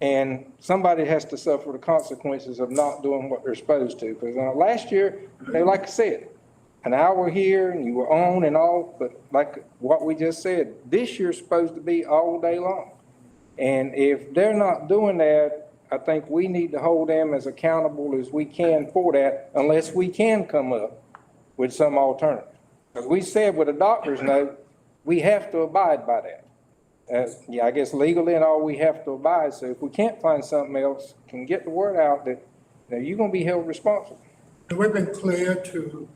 And somebody has to suffer the consequences of not doing what they're supposed to. Because last year, they, like I said, an hour here and you were on and off, but like what we just said, this year's supposed to be all day long. And if they're not doing that, I think we need to hold them as accountable as we can for that, unless we can come up with some alternative. Because we said with a doctor's note, we have to abide by that. Yeah, I guess legally and all, we have to abide. So if we can't find something else, can get the word out that, you know, you're going to be held responsible. We've been clear to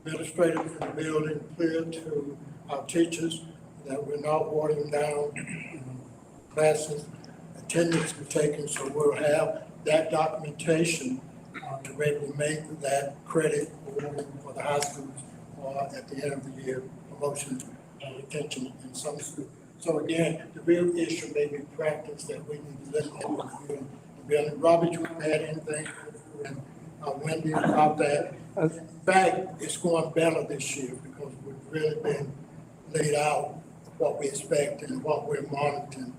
administrators in the building, clear to our teachers that we're not watering down classes. Attendance we're taking, so we'll have that documentation to be able to make that credit for the high schools at the end of the year, promotion and retention in some schools. So again, the real issue may be practice that we need to look at. Robert, you had anything? And Wendy about that? In fact, it's going better this year because we've really been laid out what we expect and what we're monitoring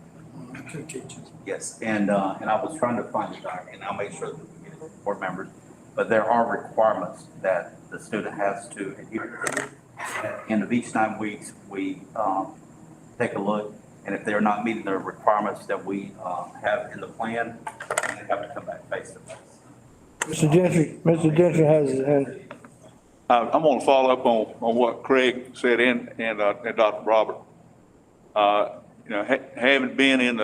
two teachers. Yes, and I was trying to find it, and I'll make sure that we get it to board members, but there are requirements that the student has to adhere to. At the end of each 9 weeks, we take a look, and if they're not meeting the requirements that we have in the plan, then they have to come back face to face. Mr. Gentry has his hand. I'm going to follow up on what Craig said and Dr. Robert. Having been in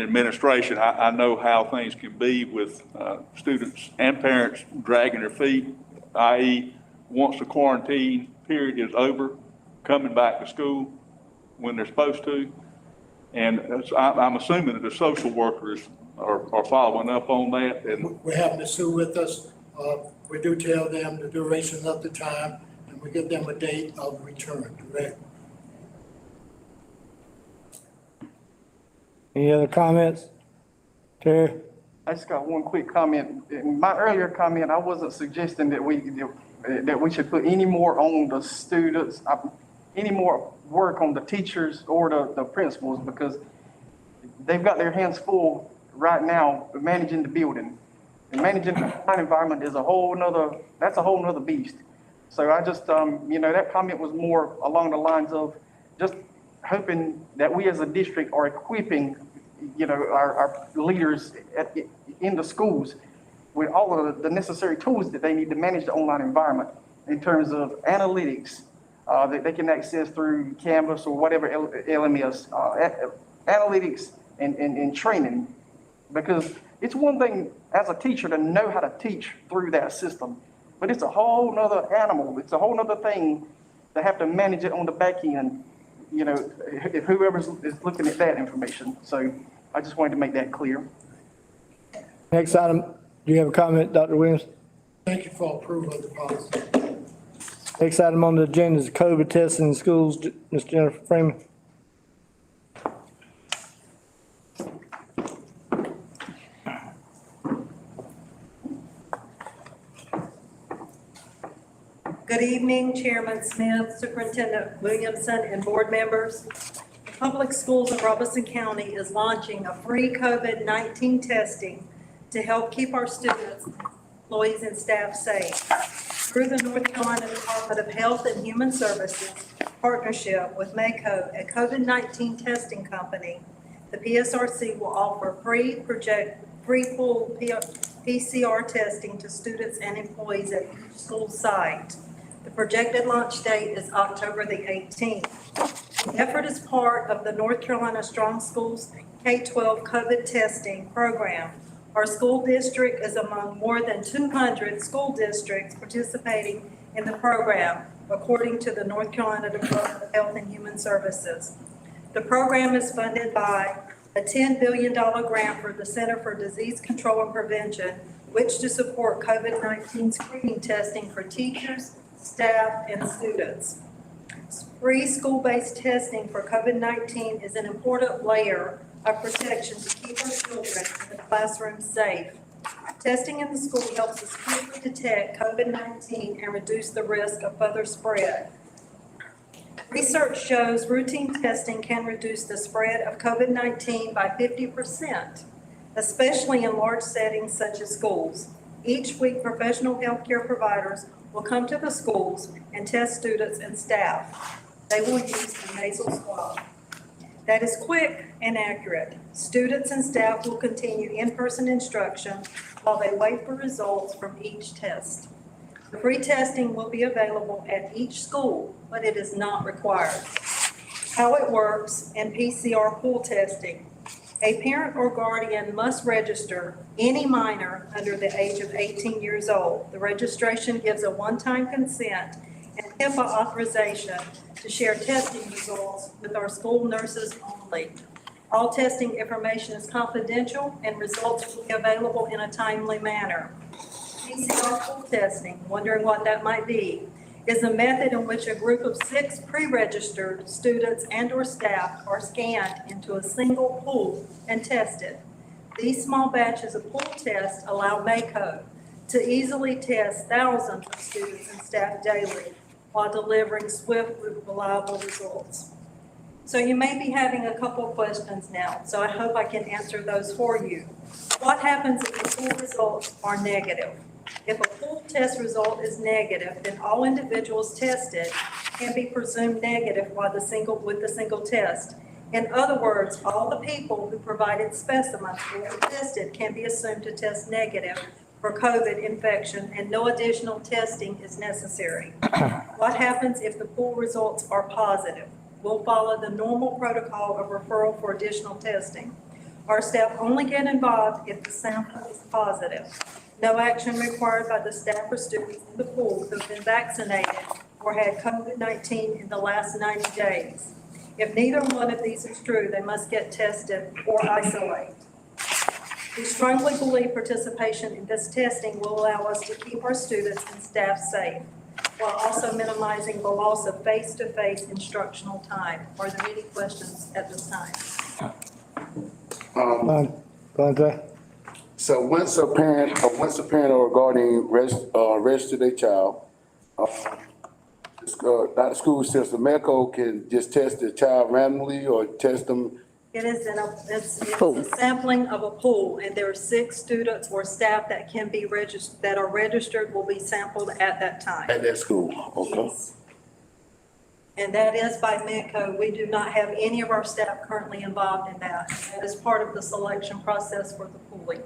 administration, I know how things can be with students and parents dragging their feet, i.e., once the quarantine period is over, coming back to school when they're supposed to. And I'm assuming that the social workers are following up on that. And We have Ms. Sue with us. We do tell them the duration of the time, and we give them a date of return, correct? Any other comments? Terry? I just got one quick comment. In my earlier comment, I wasn't suggesting that we should put any more on the students, any more work on the teachers or the principals, because they've got their hands full right now managing the building. And managing the online environment is a whole nother beast. So I just, that comment was more along the lines of just hoping that we as a district are equipping, our leaders in the schools with all of the necessary tools that they need to manage the online environment in terms of analytics that they can access through Canvas or whatever LMS, analytics and training. Because it's one thing as a teacher to know how to teach through that system, but it's a whole nother animal. It's a whole nother thing to have to manage it on the back end, if whoever is looking at that information. So I just wanted to make that clear. Next item, do you have a comment, Dr. Williams? Thank you for approval of the policy. Next item on the agenda is COVID testing in schools. Ms. Jennifer Freeman. Good evening, Chairman Smith, Superintendent Williamson, and board members. The Public Schools of Robeson County is launching a free COVID-19 testing to help keep our students, employees, and staff safe. Through the North Carolina Department of Health and Human Services partnership with MACO, a COVID-19 testing company, the PSRC will offer free full PCR testing to students and employees at each school site. The projected launch date is October the 18th. The effort is part of the North Carolina Strong Schools K-12 COVID testing program. Our school district is among more than 200 school districts participating in the program, according to the North Carolina Department of Health and Human Services. The program is funded by a $10 billion grant for the Center for Disease Control and Prevention, which to support COVID-19 screening testing for teachers, staff, and students. Free school-based testing for COVID-19 is an important layer of protection to keep our children in the classroom safe. Testing in the school helps us quickly detect COVID-19 and reduce the risk of further spread. Research shows routine testing can reduce the spread of COVID-19 by 50%, especially in large settings such as schools. Each week, professional healthcare providers will come to the schools and test students and staff. They will use the nasal swab. That is quick and accurate. Students and staff will continue in-person instruction while they wait for results from each test. The free testing will be available at each school, but it is not required. How it works and PCR pool testing. A parent or guardian must register any minor under the age of 18 years old. The registration gives a one-time consent and HIPAA authorization to share testing results with our school nurses only. All testing information is confidential and results will be available in a timely manner. PCR pool testing, wondering what that might be, is a method in which a group of 6 pre-registered students and or staff are scanned into a single pool and tested. These small batches of pool tests allow MACO to easily test thousands of students and staff daily while delivering swift, reliable results. So you may be having a couple of questions now, so I hope I can answer those for you. What happens if the pool results are negative? If a pool test result is negative, then all individuals tested can be presumed negative with the single test. In other words, all the people who provided specimens who were tested can be assumed to test negative for COVID infection, and no additional testing is necessary. What happens if the pool results are positive? We'll follow the normal protocol of referral for additional testing. Our staff only get involved if the sample is positive. No action required by the staff or students in the pool who have been vaccinated or had COVID-19 in the last 90 days. If neither one of these is true, they must get tested or isolate. We strongly believe participation in this testing will allow us to keep our students and staff safe, while also minimizing the loss of face-to-face instructional time. Are there any questions at this time? Vontae? So once a parent or guardian register their child, the school system, MECO can just test the child randomly or test them. It is it's a sampling of a pool, and there are 6 students or staff that can be registered, that are registered, will be sampled at that time. At that school, okay. Yes. And that is by MECO. We do not have any of our staff currently involved in that. That is part of the selection process for the pooling.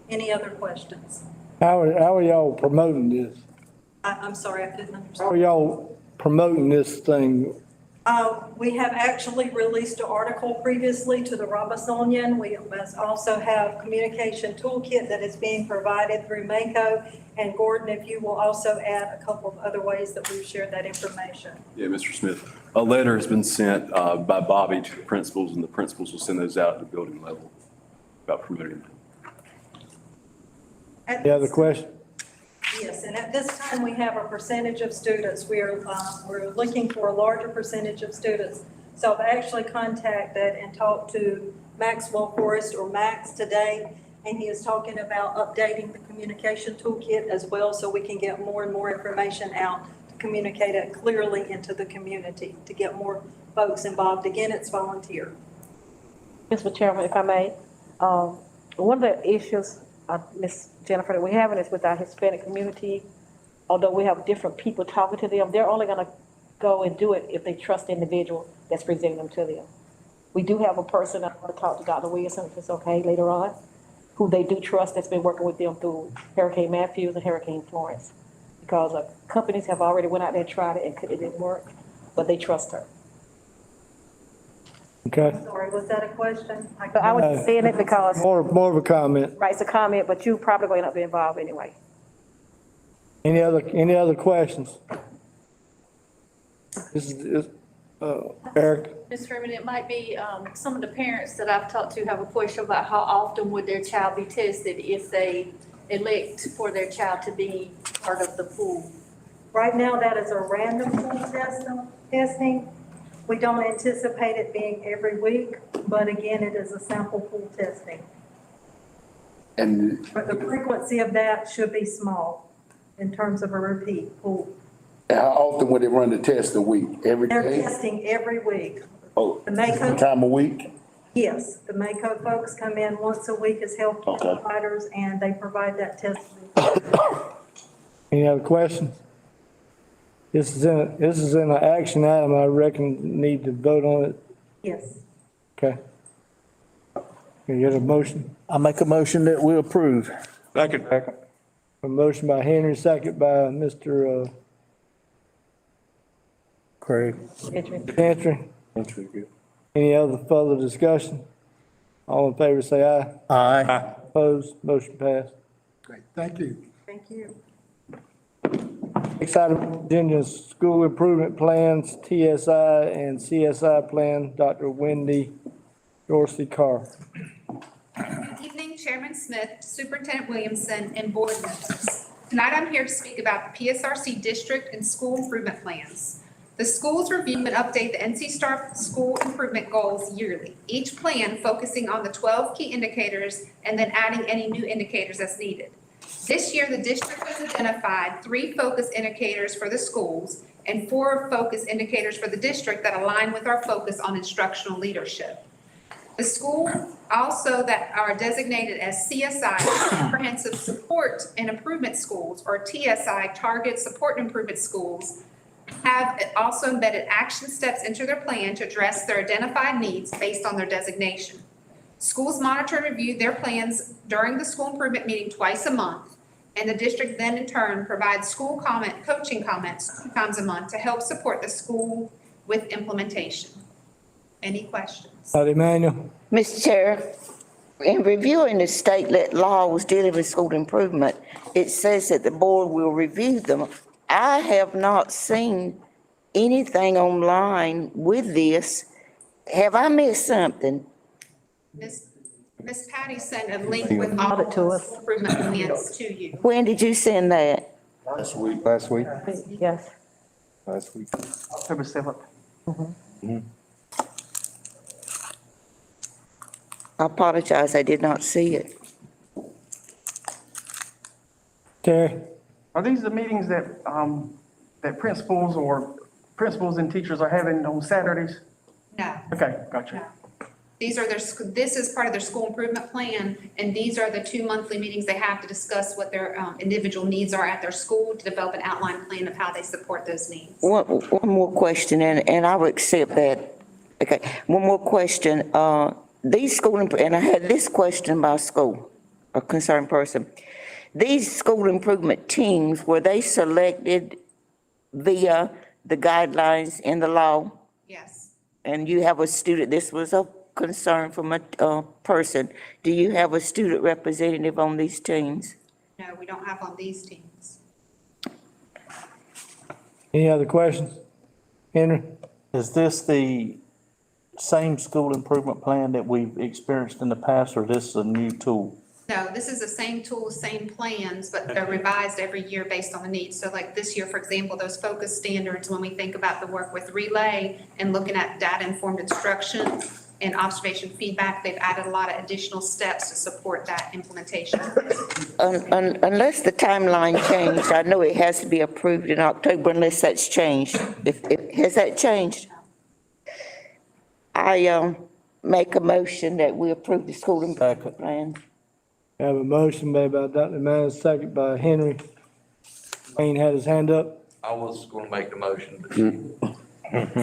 Any other questions? How are y'all promoting this? I'm sorry, I couldn't understand. How are y'all promoting this thing? We have actually released an article previously to the Robinson. We also have communication toolkit that is being provided through MECO. And Gordon, if you will also add a couple of other ways that we've shared that information. Yeah, Mr. Smith, a letter has been sent by Bobby to the principals, and the principals will send those out at the building level about promoting it. Any other question? Yes, and at this time, we have a percentage of students. We're looking for a larger percentage of students. So I've actually contacted and talked to Maxwell Forrest, or Max, today, and he is talking about updating the communication toolkit as well, so we can get more and more information out to communicate it clearly into the community, to get more folks involved. Again, it's volunteer. Mr. Chairman, if I may, one of the issues, Ms. Jennifer, that we're having is with our Hispanic community. Although we have different people talking to them, they're only going to go and do it if they trust the individual that's presenting them to them. We do have a person, I'm going to talk to Dr. Williamson, if it's okay, later on, who they do trust, that's been working with them through Hurricane Matthews and Hurricane Florence. Because companies have already went out there and tried it and it didn't work, but they trust her. Okay. Sorry, was that a question? I was just saying it because. More of a comment. Right, it's a comment, but you probably going to be involved anyway. Any other questions? This is, Eric? Mr. Chairman, it might be, some of the parents that I've talked to have a question about how often would their child be tested if they elect for their child to be part of the pool? Right now, that is a random pool testing. We don't anticipate it being every week, but again, it is a sample pool testing. And But the frequency of that should be small in terms of a repeat pool. how often would they run the test a week? Every They're day? testing every week. Oh, The MECO, time a week? yes, the MECO folks come in once a week as healthcare Okay. providers, and they provide that testing. Any other questions? This is in an action item. I reckon need to vote on it. Yes. Okay. Can you get a motion? I make a motion that we approve. Second. A motion by Henry, second by Mr. Craig. Chantry. Any other further discussion? All in favor, say aye. Aye. Opposed, motion passed. Great, thank you. Thank you. Next item, on the agenda is school improvement plans, TSI and CSI plan, Dr. Wendy Dorsey Carr. Good evening, Chairman Smith, Superintendent Williamson, and board members. Tonight I'm here to speak about the PSRC district and school improvement plans. The schools review and update the NC STAR school improvement goals yearly, each plan focusing on the 12 key indicators and then adding any new indicators as needed. This year, the district has identified 3 focus indicators for the schools, and 4 focus indicators for the district that align with our focus on instructional leadership. The school also that are designated as CSI, Comprehensive Support and Improvement Schools, or TSI, Target Support and Improvement Schools, have also embedded action steps into their plan to address their identified needs based on their designation. Schools monitor and review their plans during the school improvement meeting twice a month, and the district then in turn provides school coaching comments 2 times a month to help support the school with implementation. Any questions? Emmanuel? Mr. Chair, in reviewing the state laws dealing with school improvement, it says that the board will review them. I have not seen anything online with this. Have I missed something? Ms. Patty sent a link with all it to us. improvement plans to you. When did you send that? Last week. Yes. Last week. October 7th. I apologize, I did not see it. Terry? Are these the meetings that, that principals and teachers are having on Saturdays? No. Okay, gotcha. These are this is part of their school improvement plan, and these are the 2 monthly meetings they have to discuss what their individual needs are at their school to develop an outline plan of how they support those needs. One more question, and I would accept that. Okay, one more question. These school, and I had this question by a concerned person. These school improvement teams, were they selected via the guidelines in the law? Yes. And you have a student, this was a concern from a person. Do you have a student representative on these teams? No, we don't have on these teams. Any other questions? Henry? Is this the same school improvement plan that we've experienced in the past, or this is a new tool? No, this is the same tool, same plans, but they're revised every year based on the needs. So like this year, for example, those focus standards, when we think about the work with relay and looking at data-informed instruction and observation feedback, they've added a lot of additional steps to support that implementation. Unless the timeline changed, I know it has to be approved in October unless that's changed. Has that changed? I make a motion that we approve the school improvement plan. I have a motion made by Dr. Mann, second by Henry. Wayne had his hand up. I was gonna make the motion, but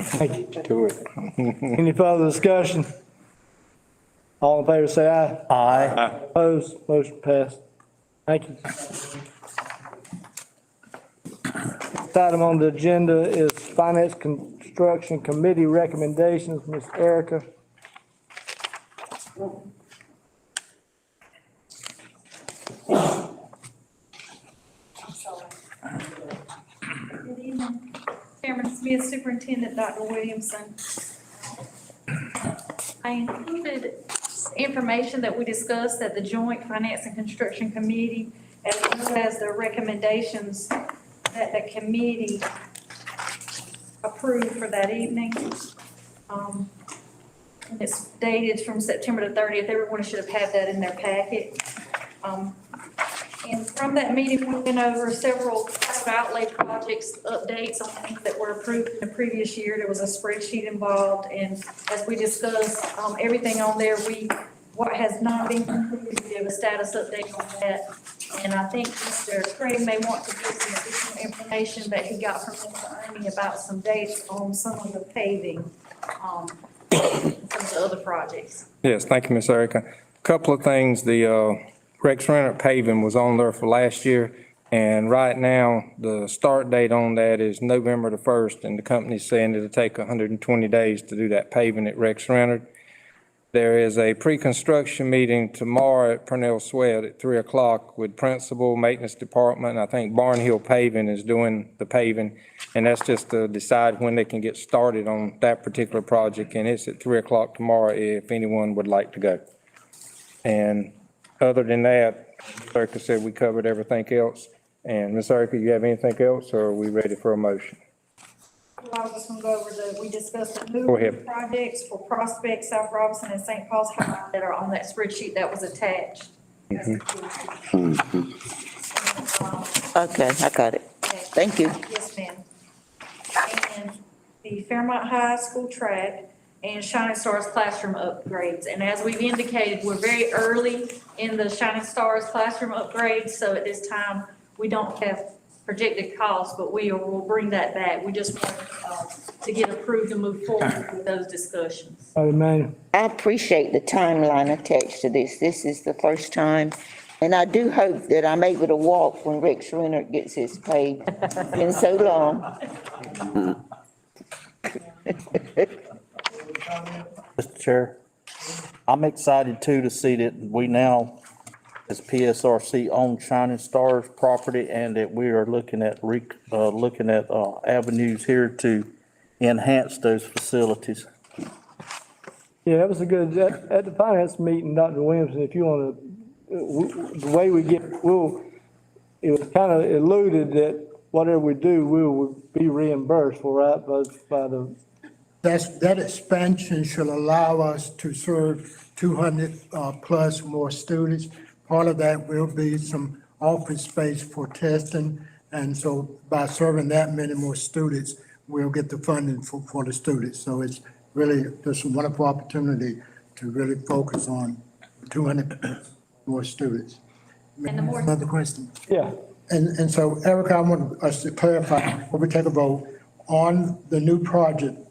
Thank you. Do it. Any further discussion? All in favor, say aye. Aye. Opposed, motion passed. Thank you. Next item on the agenda is Finance Construction Committee recommendations. Ms. Erica. Good evening, Chairman Smith, Superintendent Dr. Williamson. I included information that we discussed at the Joint Finance and Construction Committee, as well as the recommendations that the committee approved for that evening. And it's dated from September the 30th. Everyone should have had that in their packet. And from that meeting, we went over several outlay projects, updates on things that were approved in the previous year. There was a spreadsheet involved, and as we discussed, everything on there, what has not been completed, we give a status update on that. And I think Mr. Craig may want to give some additional information that he got from Mr. Ernie about some dates on some of the paving, some of the other projects. Yes, thank you, Ms. Erica. Couple of things, the Rex Renner paving was on there for last year, and right now, the start date on that is November the 1st, and the company's saying it'll take 120 days to do that paving at Rex Renner. There is a pre-construction meeting tomorrow at Purnell Sweat at 3 o'clock with principal, maintenance department, and I think Barnhill Paving is doing the paving, and that's just to decide when they can get started on that particular project, and it's at 3 o'clock tomorrow if anyone would like to go. And other than that, Ms. Erica said we covered everything else. And Ms. Erica, you have anything else, or are we ready for a motion? I was just gonna go over we discussed the new Go ahead. projects for Prospect, South Robinson, and St. Paul's High that are on that spreadsheet that was attached. Okay, I got it. Thank you. Yes, ma'am. and the Fairmont High School track, and Shining Stars classroom upgrades. And as we've indicated, we're very early in the Shining Stars classroom upgrades, so at this time, we don't have projected costs, but we'll bring that back. We just want to get approved and move forward with those discussions. Amen. I appreciate the timeline attached to this. This is the first time, and I do hope that I'm able to walk when Rex Renner gets his pay. It's been so long. Mr. Chair, I'm excited too to see that we now, as PSRC, own Shining Stars property and that we are looking at avenues here to enhance those facilities. Yeah, that was a good, at the finance meeting, Dr. Williamson, if you want to, the way we get, it was kind of alluded that whatever we do, we will be reimbursed for, right, by the. That expansion should allow us to serve 200 plus more students. Part of that will be some office space for testing. And so by serving that many more students, we'll get the funding for the students. So it's really just a wonderful opportunity to really focus on 200 more students. And the more. Another question? Yeah. And so Erica, I want us to clarify before we take a vote on the new project.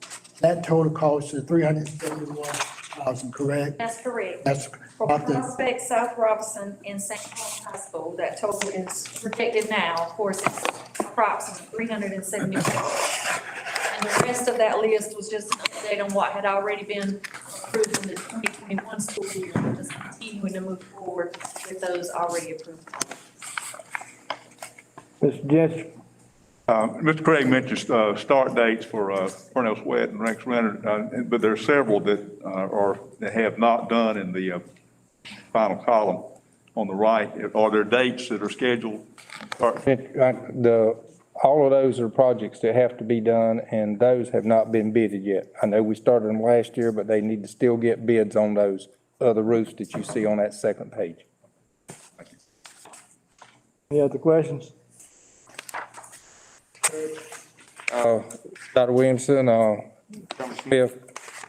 That total cost is $371,000, correct? That's correct. That's For about the, Prospect, South Robinson, and St. Paul High School, that total is projected now, of course, it's approximately $370,000. And the rest of that list was just an update on what had already been approved in the 2021 school year. We're just continuing to move forward with those already approved. Mr. Gentry. Mr. Craig mentioned start dates for Cornell Sweat and Rex Renner, but there are several that have not done in the final column on the right. Are there dates that are scheduled? All of those are projects that have to be done, and those have not been bidded yet. I know we started them last year, but they need to still get bids on those other roofs that you see on that second page. Any other questions? Dr. Williamson, Smith,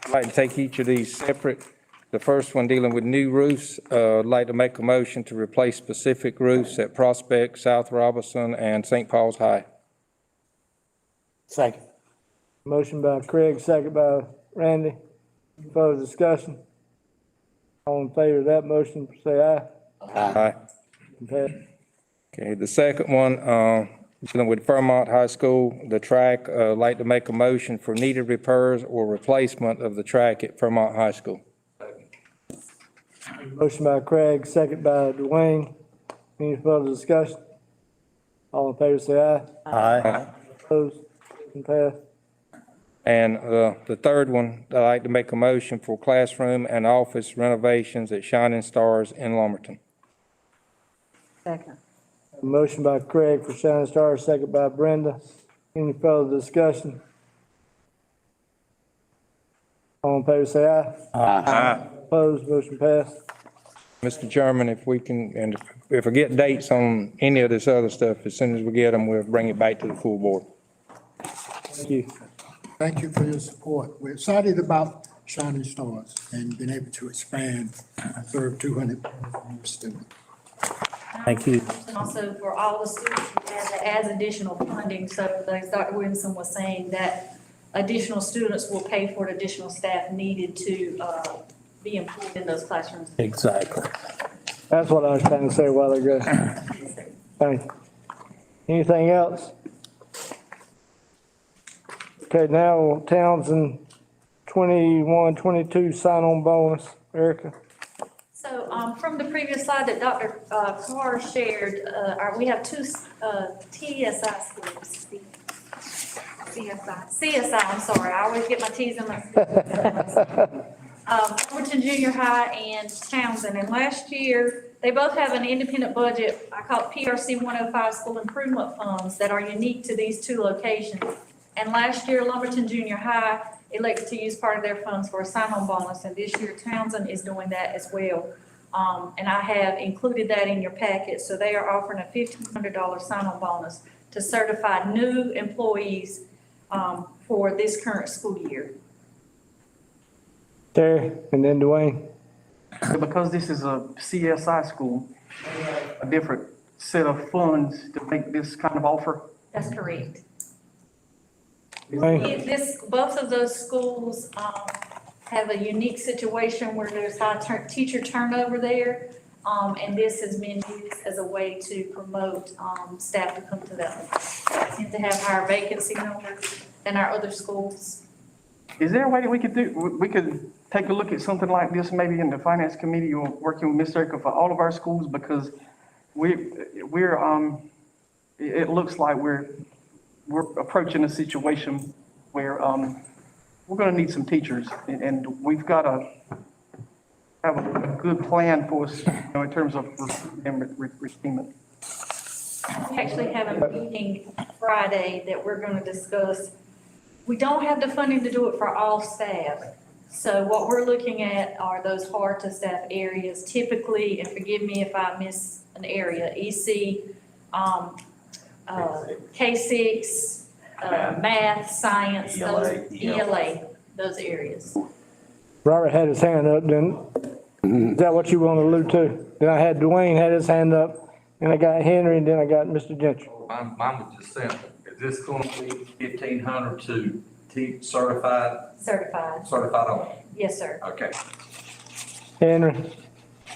I'd like to take each of these separate. The first one dealing with new roofs, I'd like to make a motion to replace specific roofs at Prospect, South Robinson, and St. Paul's High. Second. Motion by Craig, second by Randy. Further discussion? All in favor of that motion, say aye. Aye. Okay, the second one, dealing with Fairmont High School, the track, I'd like to make a motion for needed repairs or replacement of the track at Fairmont High School. Motion by Craig, second by Dwayne. Any further discussion? All in favor, say aye. Aye. Opposed? Motion passed. And the third one, I'd like to make a motion for classroom and office renovations at Shining Stars in Lumberton. Second. Motion by Craig for Shining Stars, second by Brenda. Any further discussion? All in favor, say aye. Aye. Opposed? Motion passed. Mr. Chairman, if we can, and if I get dates on any of this other stuff, as soon as we get them, we'll bring it back to the full board. Thank you. thank you for your support. We're excited about Shining Stars and being able to expand and serve 200 more students. Thank you. And also for all the students, as additional funding, so as Dr. Williamson was saying, that additional students will pay for additional staff needed to be employed in those classrooms. Exactly. That's what I was trying to say a while ago. Thank you. Anything else? Okay, now Townsend 21-22 sign-on bonus. Erica? So from the previous slide that Dr. Carr shared, we have two TSI schools. CSI, I'm sorry, I always get my T's and my C's. Fullerton Junior High and Townsend, and last year, they both have an independent budget, I call it PRC 105 school improvement funds that are unique to these two locations. And last year, Lumberton Junior High elected to use part of their funds for a sign-on bonus, and this year Townsend is doing that as well. And I have included that in your packet, so they are offering a $1,500 sign-on bonus to certify new employees for this current school year. Terry, and then Dwayne. Because this is a CSI school, they have a different set of funds to make this kind of offer. That's correct. Dwayne. Both of those schools, have a unique situation where there's high teacher turnover there. And this has been used as a way to promote, staff to come to them. They tend to have higher vacancy numbers than our other schools. Is there a way that we could take a look at something like this, maybe in the finance committee or working with Ms. Erica for all of our schools? Because it looks like we're approaching a situation where, we're gonna need some teachers, and we've got to have a good plan for us, in terms of recruitment. We actually have a meeting Friday that we're gonna discuss. We don't have the funding to do it for all staff. So what we're looking at are those hard to staff areas. Typically, and forgive me if I miss an area, EC, K6, math, science, ELA, those areas. Robert had his hand up, then, is that what you want to allude to? Then I had Dwayne had his hand up, and I got Henry, and then I got Mr. Gentry. Mine was just simple. Is this going to be 1,500 to teach certified only? Yes, sir. Okay. Henry?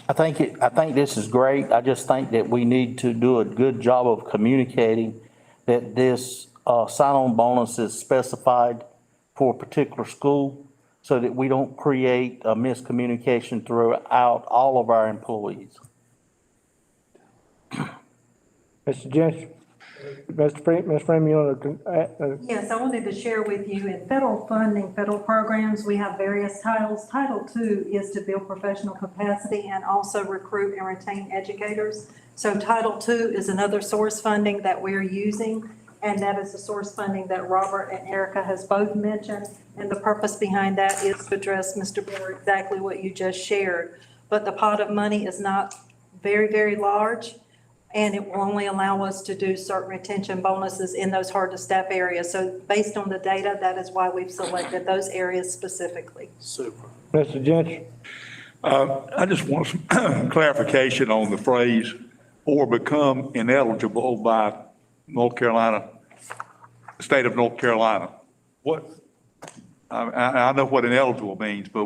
I think this is great. I just think that we need to do a good job of communicating that this sign-on bonus is specified for a particular school so that we don't create a miscommunication throughout all of our employees. Mr. Gentry? Ms. Freeman, you want to? Yes, I wanted to share with you, in federal funding, federal programs, we have various titles. Title II is to build professional capacity and also recruit and retain educators. So Title II is another source funding that we're using, and that is the source funding that Robert and Erica has both mentioned. And the purpose behind that is to address, Mr. Brewer, exactly what you just shared. But the pot of money is not very, very large, and it will only allow us to do certain retention bonuses in those hard to staff areas. So based on the data, that is why we've selected those areas specifically. Super. Mr. Gentry? I just want some clarification on the phrase "or become ineligible" by North Carolina, the state of North Carolina. What, I know what ineligible means, but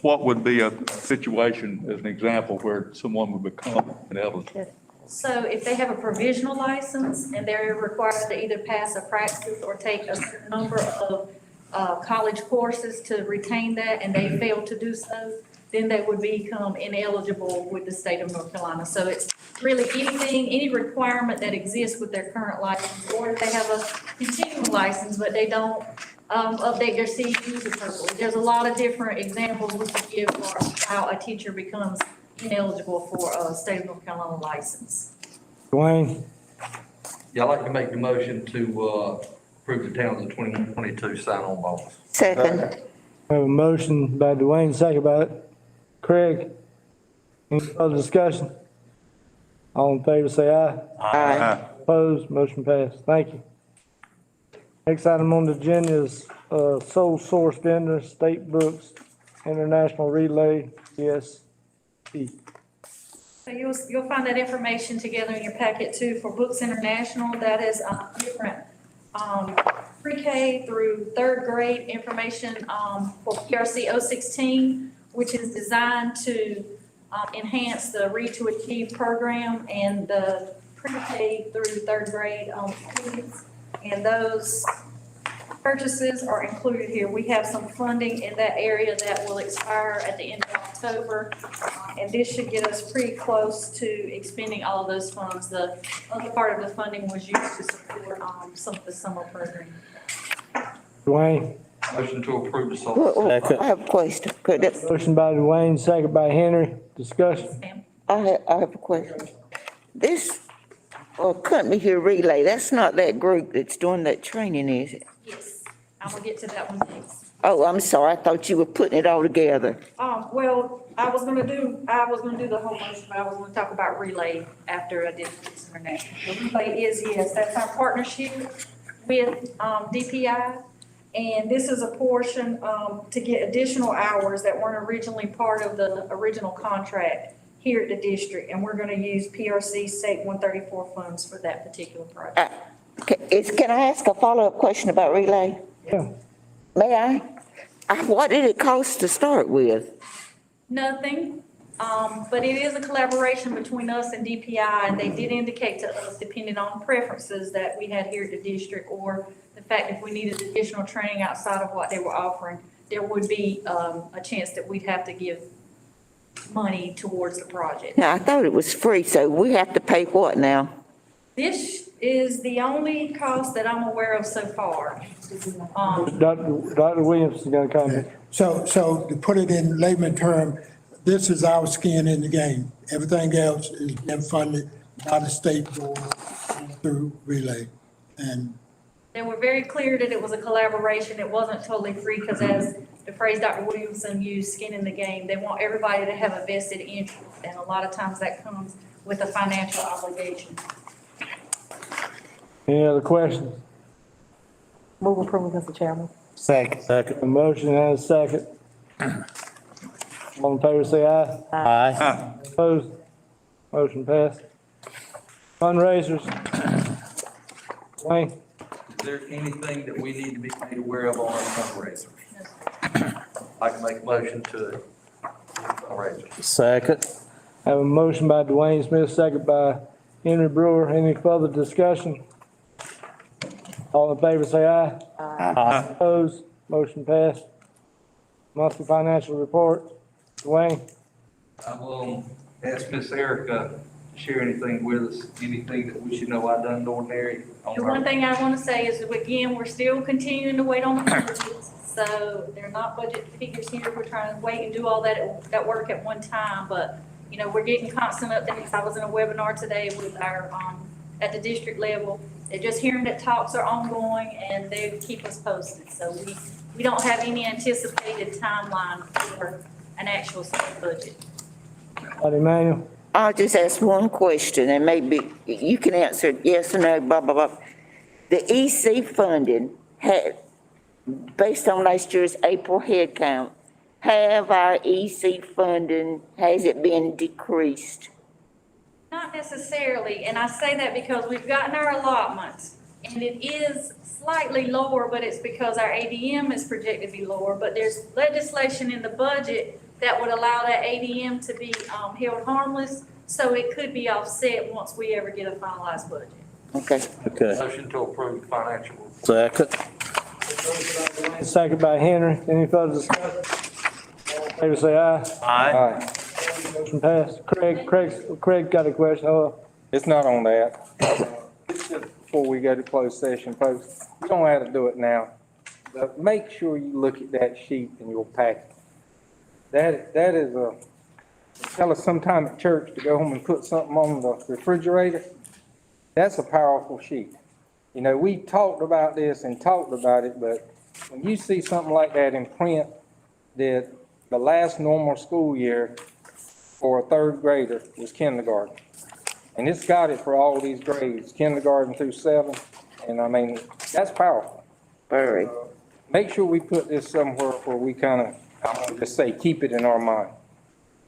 what would be a situation as an example where someone would become ineligible? So if they have a provisional license and they're required to either pass a practice or take a certain number of college courses to retain that, and they fail to do so, then they would become ineligible with the state of North Carolina. So it's really anything, any requirement that exists with their current license, or if they have a continuing license, but they don't update their CEUs appropriately. There's a lot of different examples we could give for how a teacher becomes ineligible for a state of North Carolina license. Dwayne? Yeah, I'd like to make the motion to approve the town's 2022 sign-on bonus. Second. I have a motion by Dwayne, second by Craig. Any further discussion? All in favor, say aye. Aye. Opposed, motion passed. Thank you. Next item on the agenda is sole source vendor, State Books, International Relay, CSE. So you'll find that information together in your packet too for Books International. That is different pre-K through third grade information for PSRC 016, which is designed to enhance the Read to Achieve program and the pre-K through third grade students. And those purchases are included here. We have some funding in that area that will expire at the end of October. And this should get us pretty close to expending all of those funds. The other part of the funding was used to support some of the summer programming. Dwayne? Motion to approve the sole. I have a question. Motion by Dwayne, second by Henry. Discussion. I have a question. This company here, Relay, that's not that group that's doing that training, is it? Yes, I'm gonna get to that one next. Oh, I'm sorry. I thought you were putting it all together. Well, I was gonna do the whole motion, but I was gonna talk about Relay after I did Books International. The Relay is, yes, that's our partnership with DPI. And this is a portion to get additional hours that weren't originally part of the original contract here at the district. And we're going to use PRC State 134 funds for that particular project. Can I ask a follow-up question about Relay? Yeah. May I? What did it cost to start with? Nothing, but it is a collaboration between us and DPI, and they did indicate to us, depending on preferences that we had here at the district, or the fact if we needed additional training outside of what they were offering, there would be a chance that we'd have to give money towards the project. Now, I thought it was free, so we have to pay what now? This is the only cost that I'm aware of so far. Dr. Williams is gonna comment. So to put it in layman term, this is our skin in the game. Everything else is been funded by the state board through Relay. And They were very clear that it was a collaboration. It wasn't totally free, because as the phrase Dr. Williamson used, skin in the game, they want everybody to have a vested interest. And a lot of times that comes with a financial obligation. Any other questions? Move approval, Mr. Chairman. Second. A motion and a second. All in favor, say aye. Aye. Opposed? Motion passed. Fundraisers. Wayne? Is there anything that we need to be made aware of on our fundraisers? I can make a motion to fundraisers. Second. Have a motion by Dwayne Smith, second by Henry Brewer. Any further discussion? All in favor, say aye. Aye. Opposed? Motion passed. Monthly financial report. Dwayne? I will ask Miss Erica to share anything with us, anything that we should know I done ordinary. The one thing I want to say is, again, we're still continuing to wait on the budgets. So they're not budget figures here. We're trying to wait and do all that work at one time. But, you know, we're getting constant updates. I was in a webinar today with our, at the district level. They're just hearing that talks are ongoing, and they keep us posted. So we don't have any anticipated timeline for an actual state budget. Emmanuel? I'll just ask one question, and maybe you can answer it yes or no, blah, blah, blah. The EC funding had, based on last year's April head count, have our EC funding, has it been decreased? Not necessarily, and I say that because we've gotten our allotments, and it is slightly lower, but it's because our ADM is projected to be lower, but there's legislation in the budget that would allow that ADM to be held harmless, so it could be offset once we ever get a finalized budget. Okay. Okay. Motion to approve financial. Second. Second by Henry. Any further discussion? All in favor, say aye. Aye. Motion passed. Craig got a question. Oh, It's not on that. Before we go to closed session, folks, you don't have to do it now, but make sure you look at that sheet in your packet. That is tell us sometime at church to go home and put something on the refrigerator. That's a powerful sheet. You know, we talked about this and talked about it, but when you see something like that in print, that the last normal school year for a third grader was kindergarten. And it's got it for all these grades, kindergarten through 7. And I mean, that's powerful. Very. Make sure we put this somewhere where we kind of, I want to just say, keep it in our mind.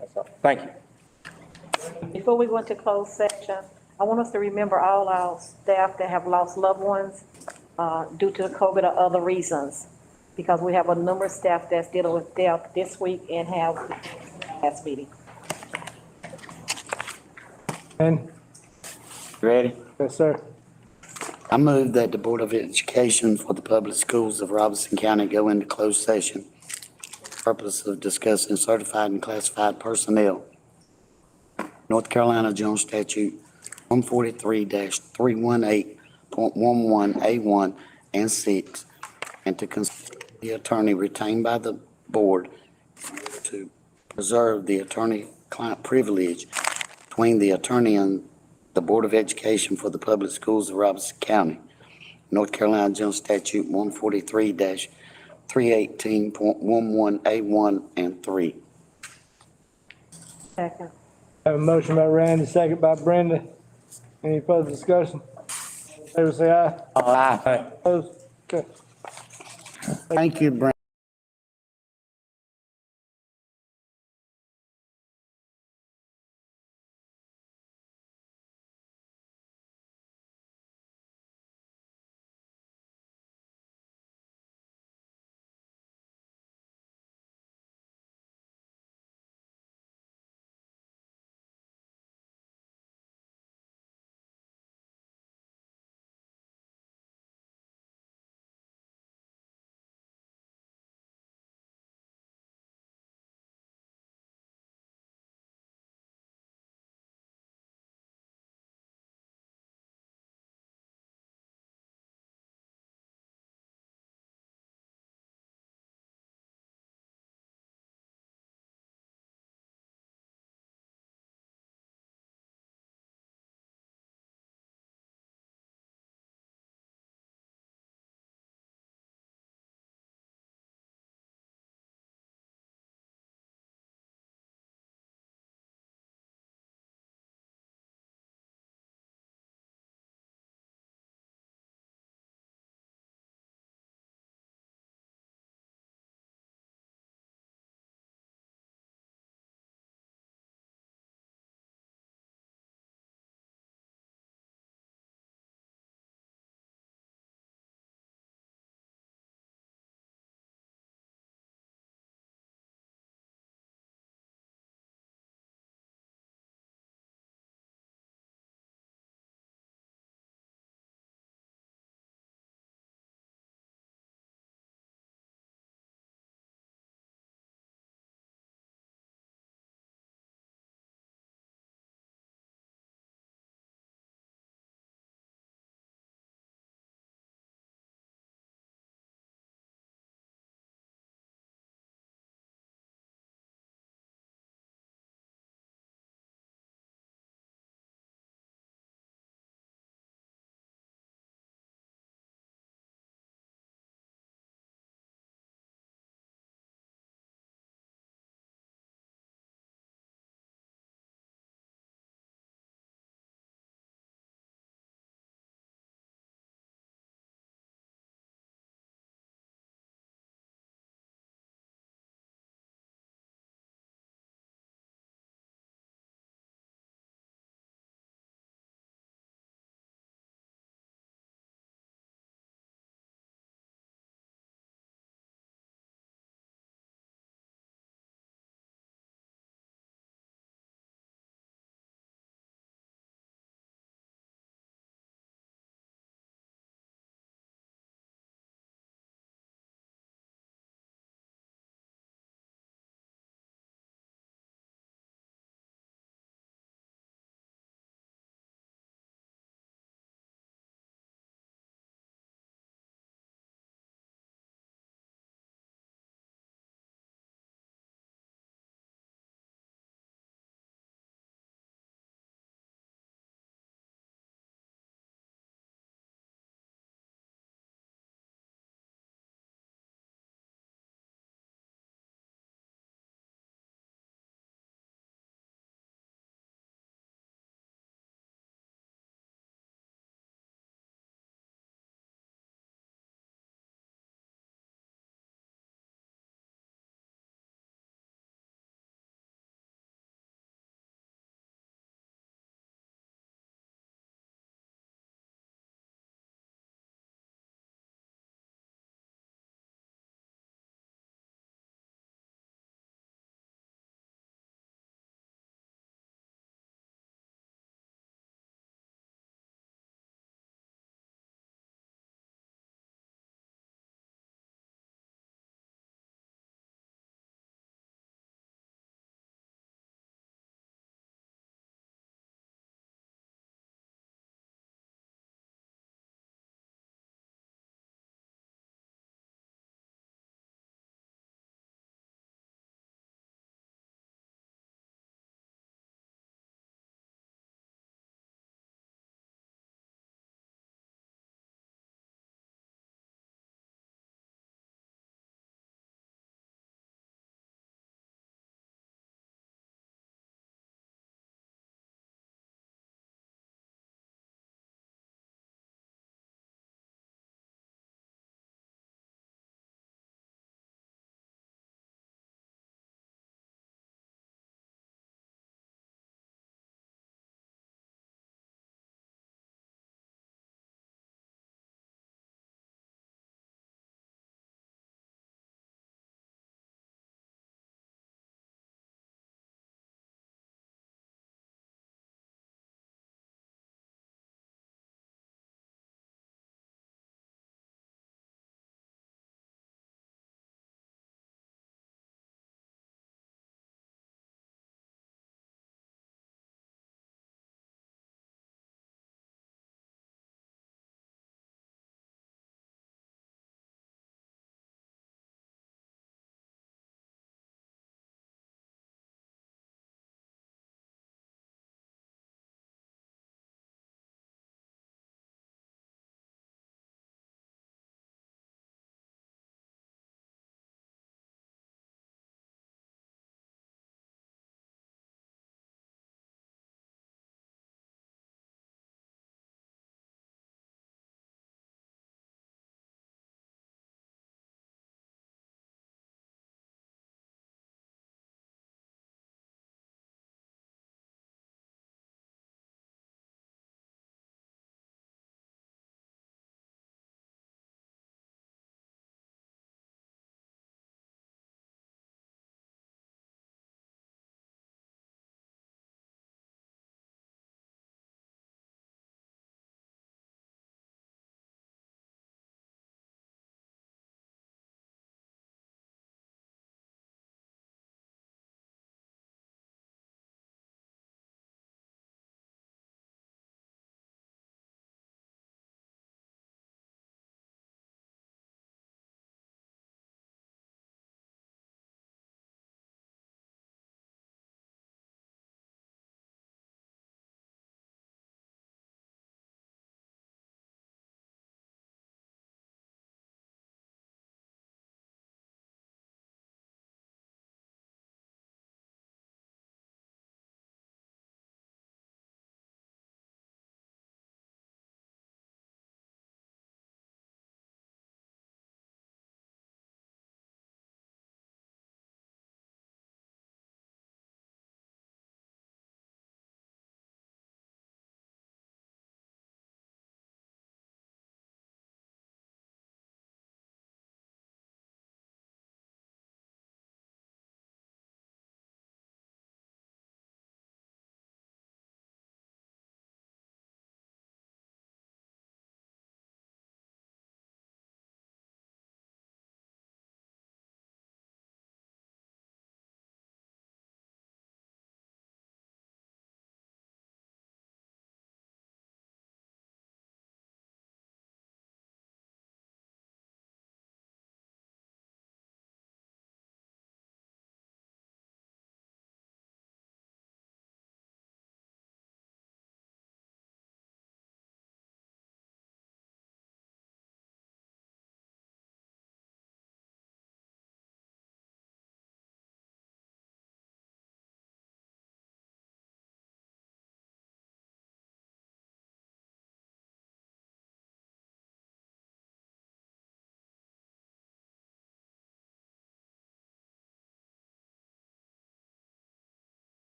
That's all. Thank you. Before we go into closed session, I want us to remember all our staff that have lost loved ones due to COVID or other reasons, because we have a number of staff that's dealing with death this week and have last meeting. and, Ready? yes, sir. I move that the Board of Education for the Public Schools of Robeson County go into closed session for the purpose of discussing certified and classified personnel. North Carolina General Statute 143-318.11A1 and 6, and to consider the attorney retained by the board to preserve the attorney-client privilege between the attorney and the Board of Education for the Public Schools of Robeson County. North Carolina General Statute 143-318.11A1 and 3. Second. Have a motion by Randy, second by Brenda. Any further discussion? favor say aye. Aye. Opposed? Okay. Thank you, Brent.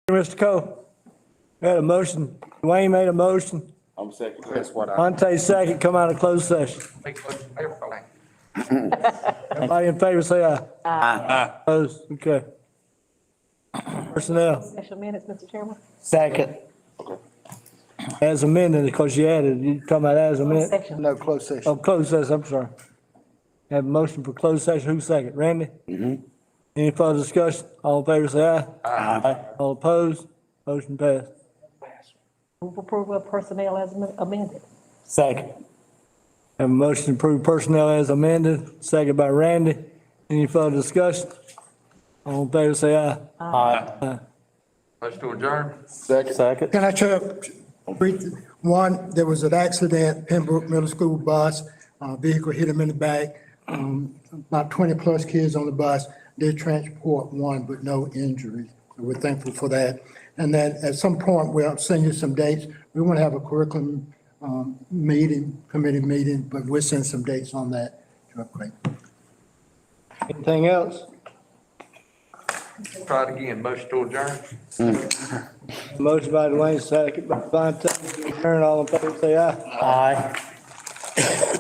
Mr. Cole. We had a motion. Dwayne made a motion. I'm second. That's what I, Monte second, come out of closed session. Make a motion, everybody. Everybody in favor, say aye. Aye. Opposed? Okay. Personnel, Special minutes, Mr. Chairman. Second. as amended, because you added, you talking about as amended? Section. No, closed session. Oh, closed session, I'm sorry. Have a motion for closed session, who's second? Randy? Any further discussion? All in favor, say aye. Aye. All opposed? Motion passed. Move approval of personnel as amended. Second. Have a motion to approve personnel as amended, second by Randy. Any further discussion? All in favor, say aye. Aye. Motion to adjourn. Second. Can I one, there was an accident, Pembroke Middle School bus, vehicle hit him in the back. About 20-plus kids on the bus. Did transport one, but no injuries. So we're thankful for that. And then at some point, we'll send you some dates. We want to have a curriculum committee meeting, but we'll send some dates on that. Anything else? Try it again. Motion to adjourn. Motion by Dwayne, second by Fontaine. Turn all in favor, say aye. Aye.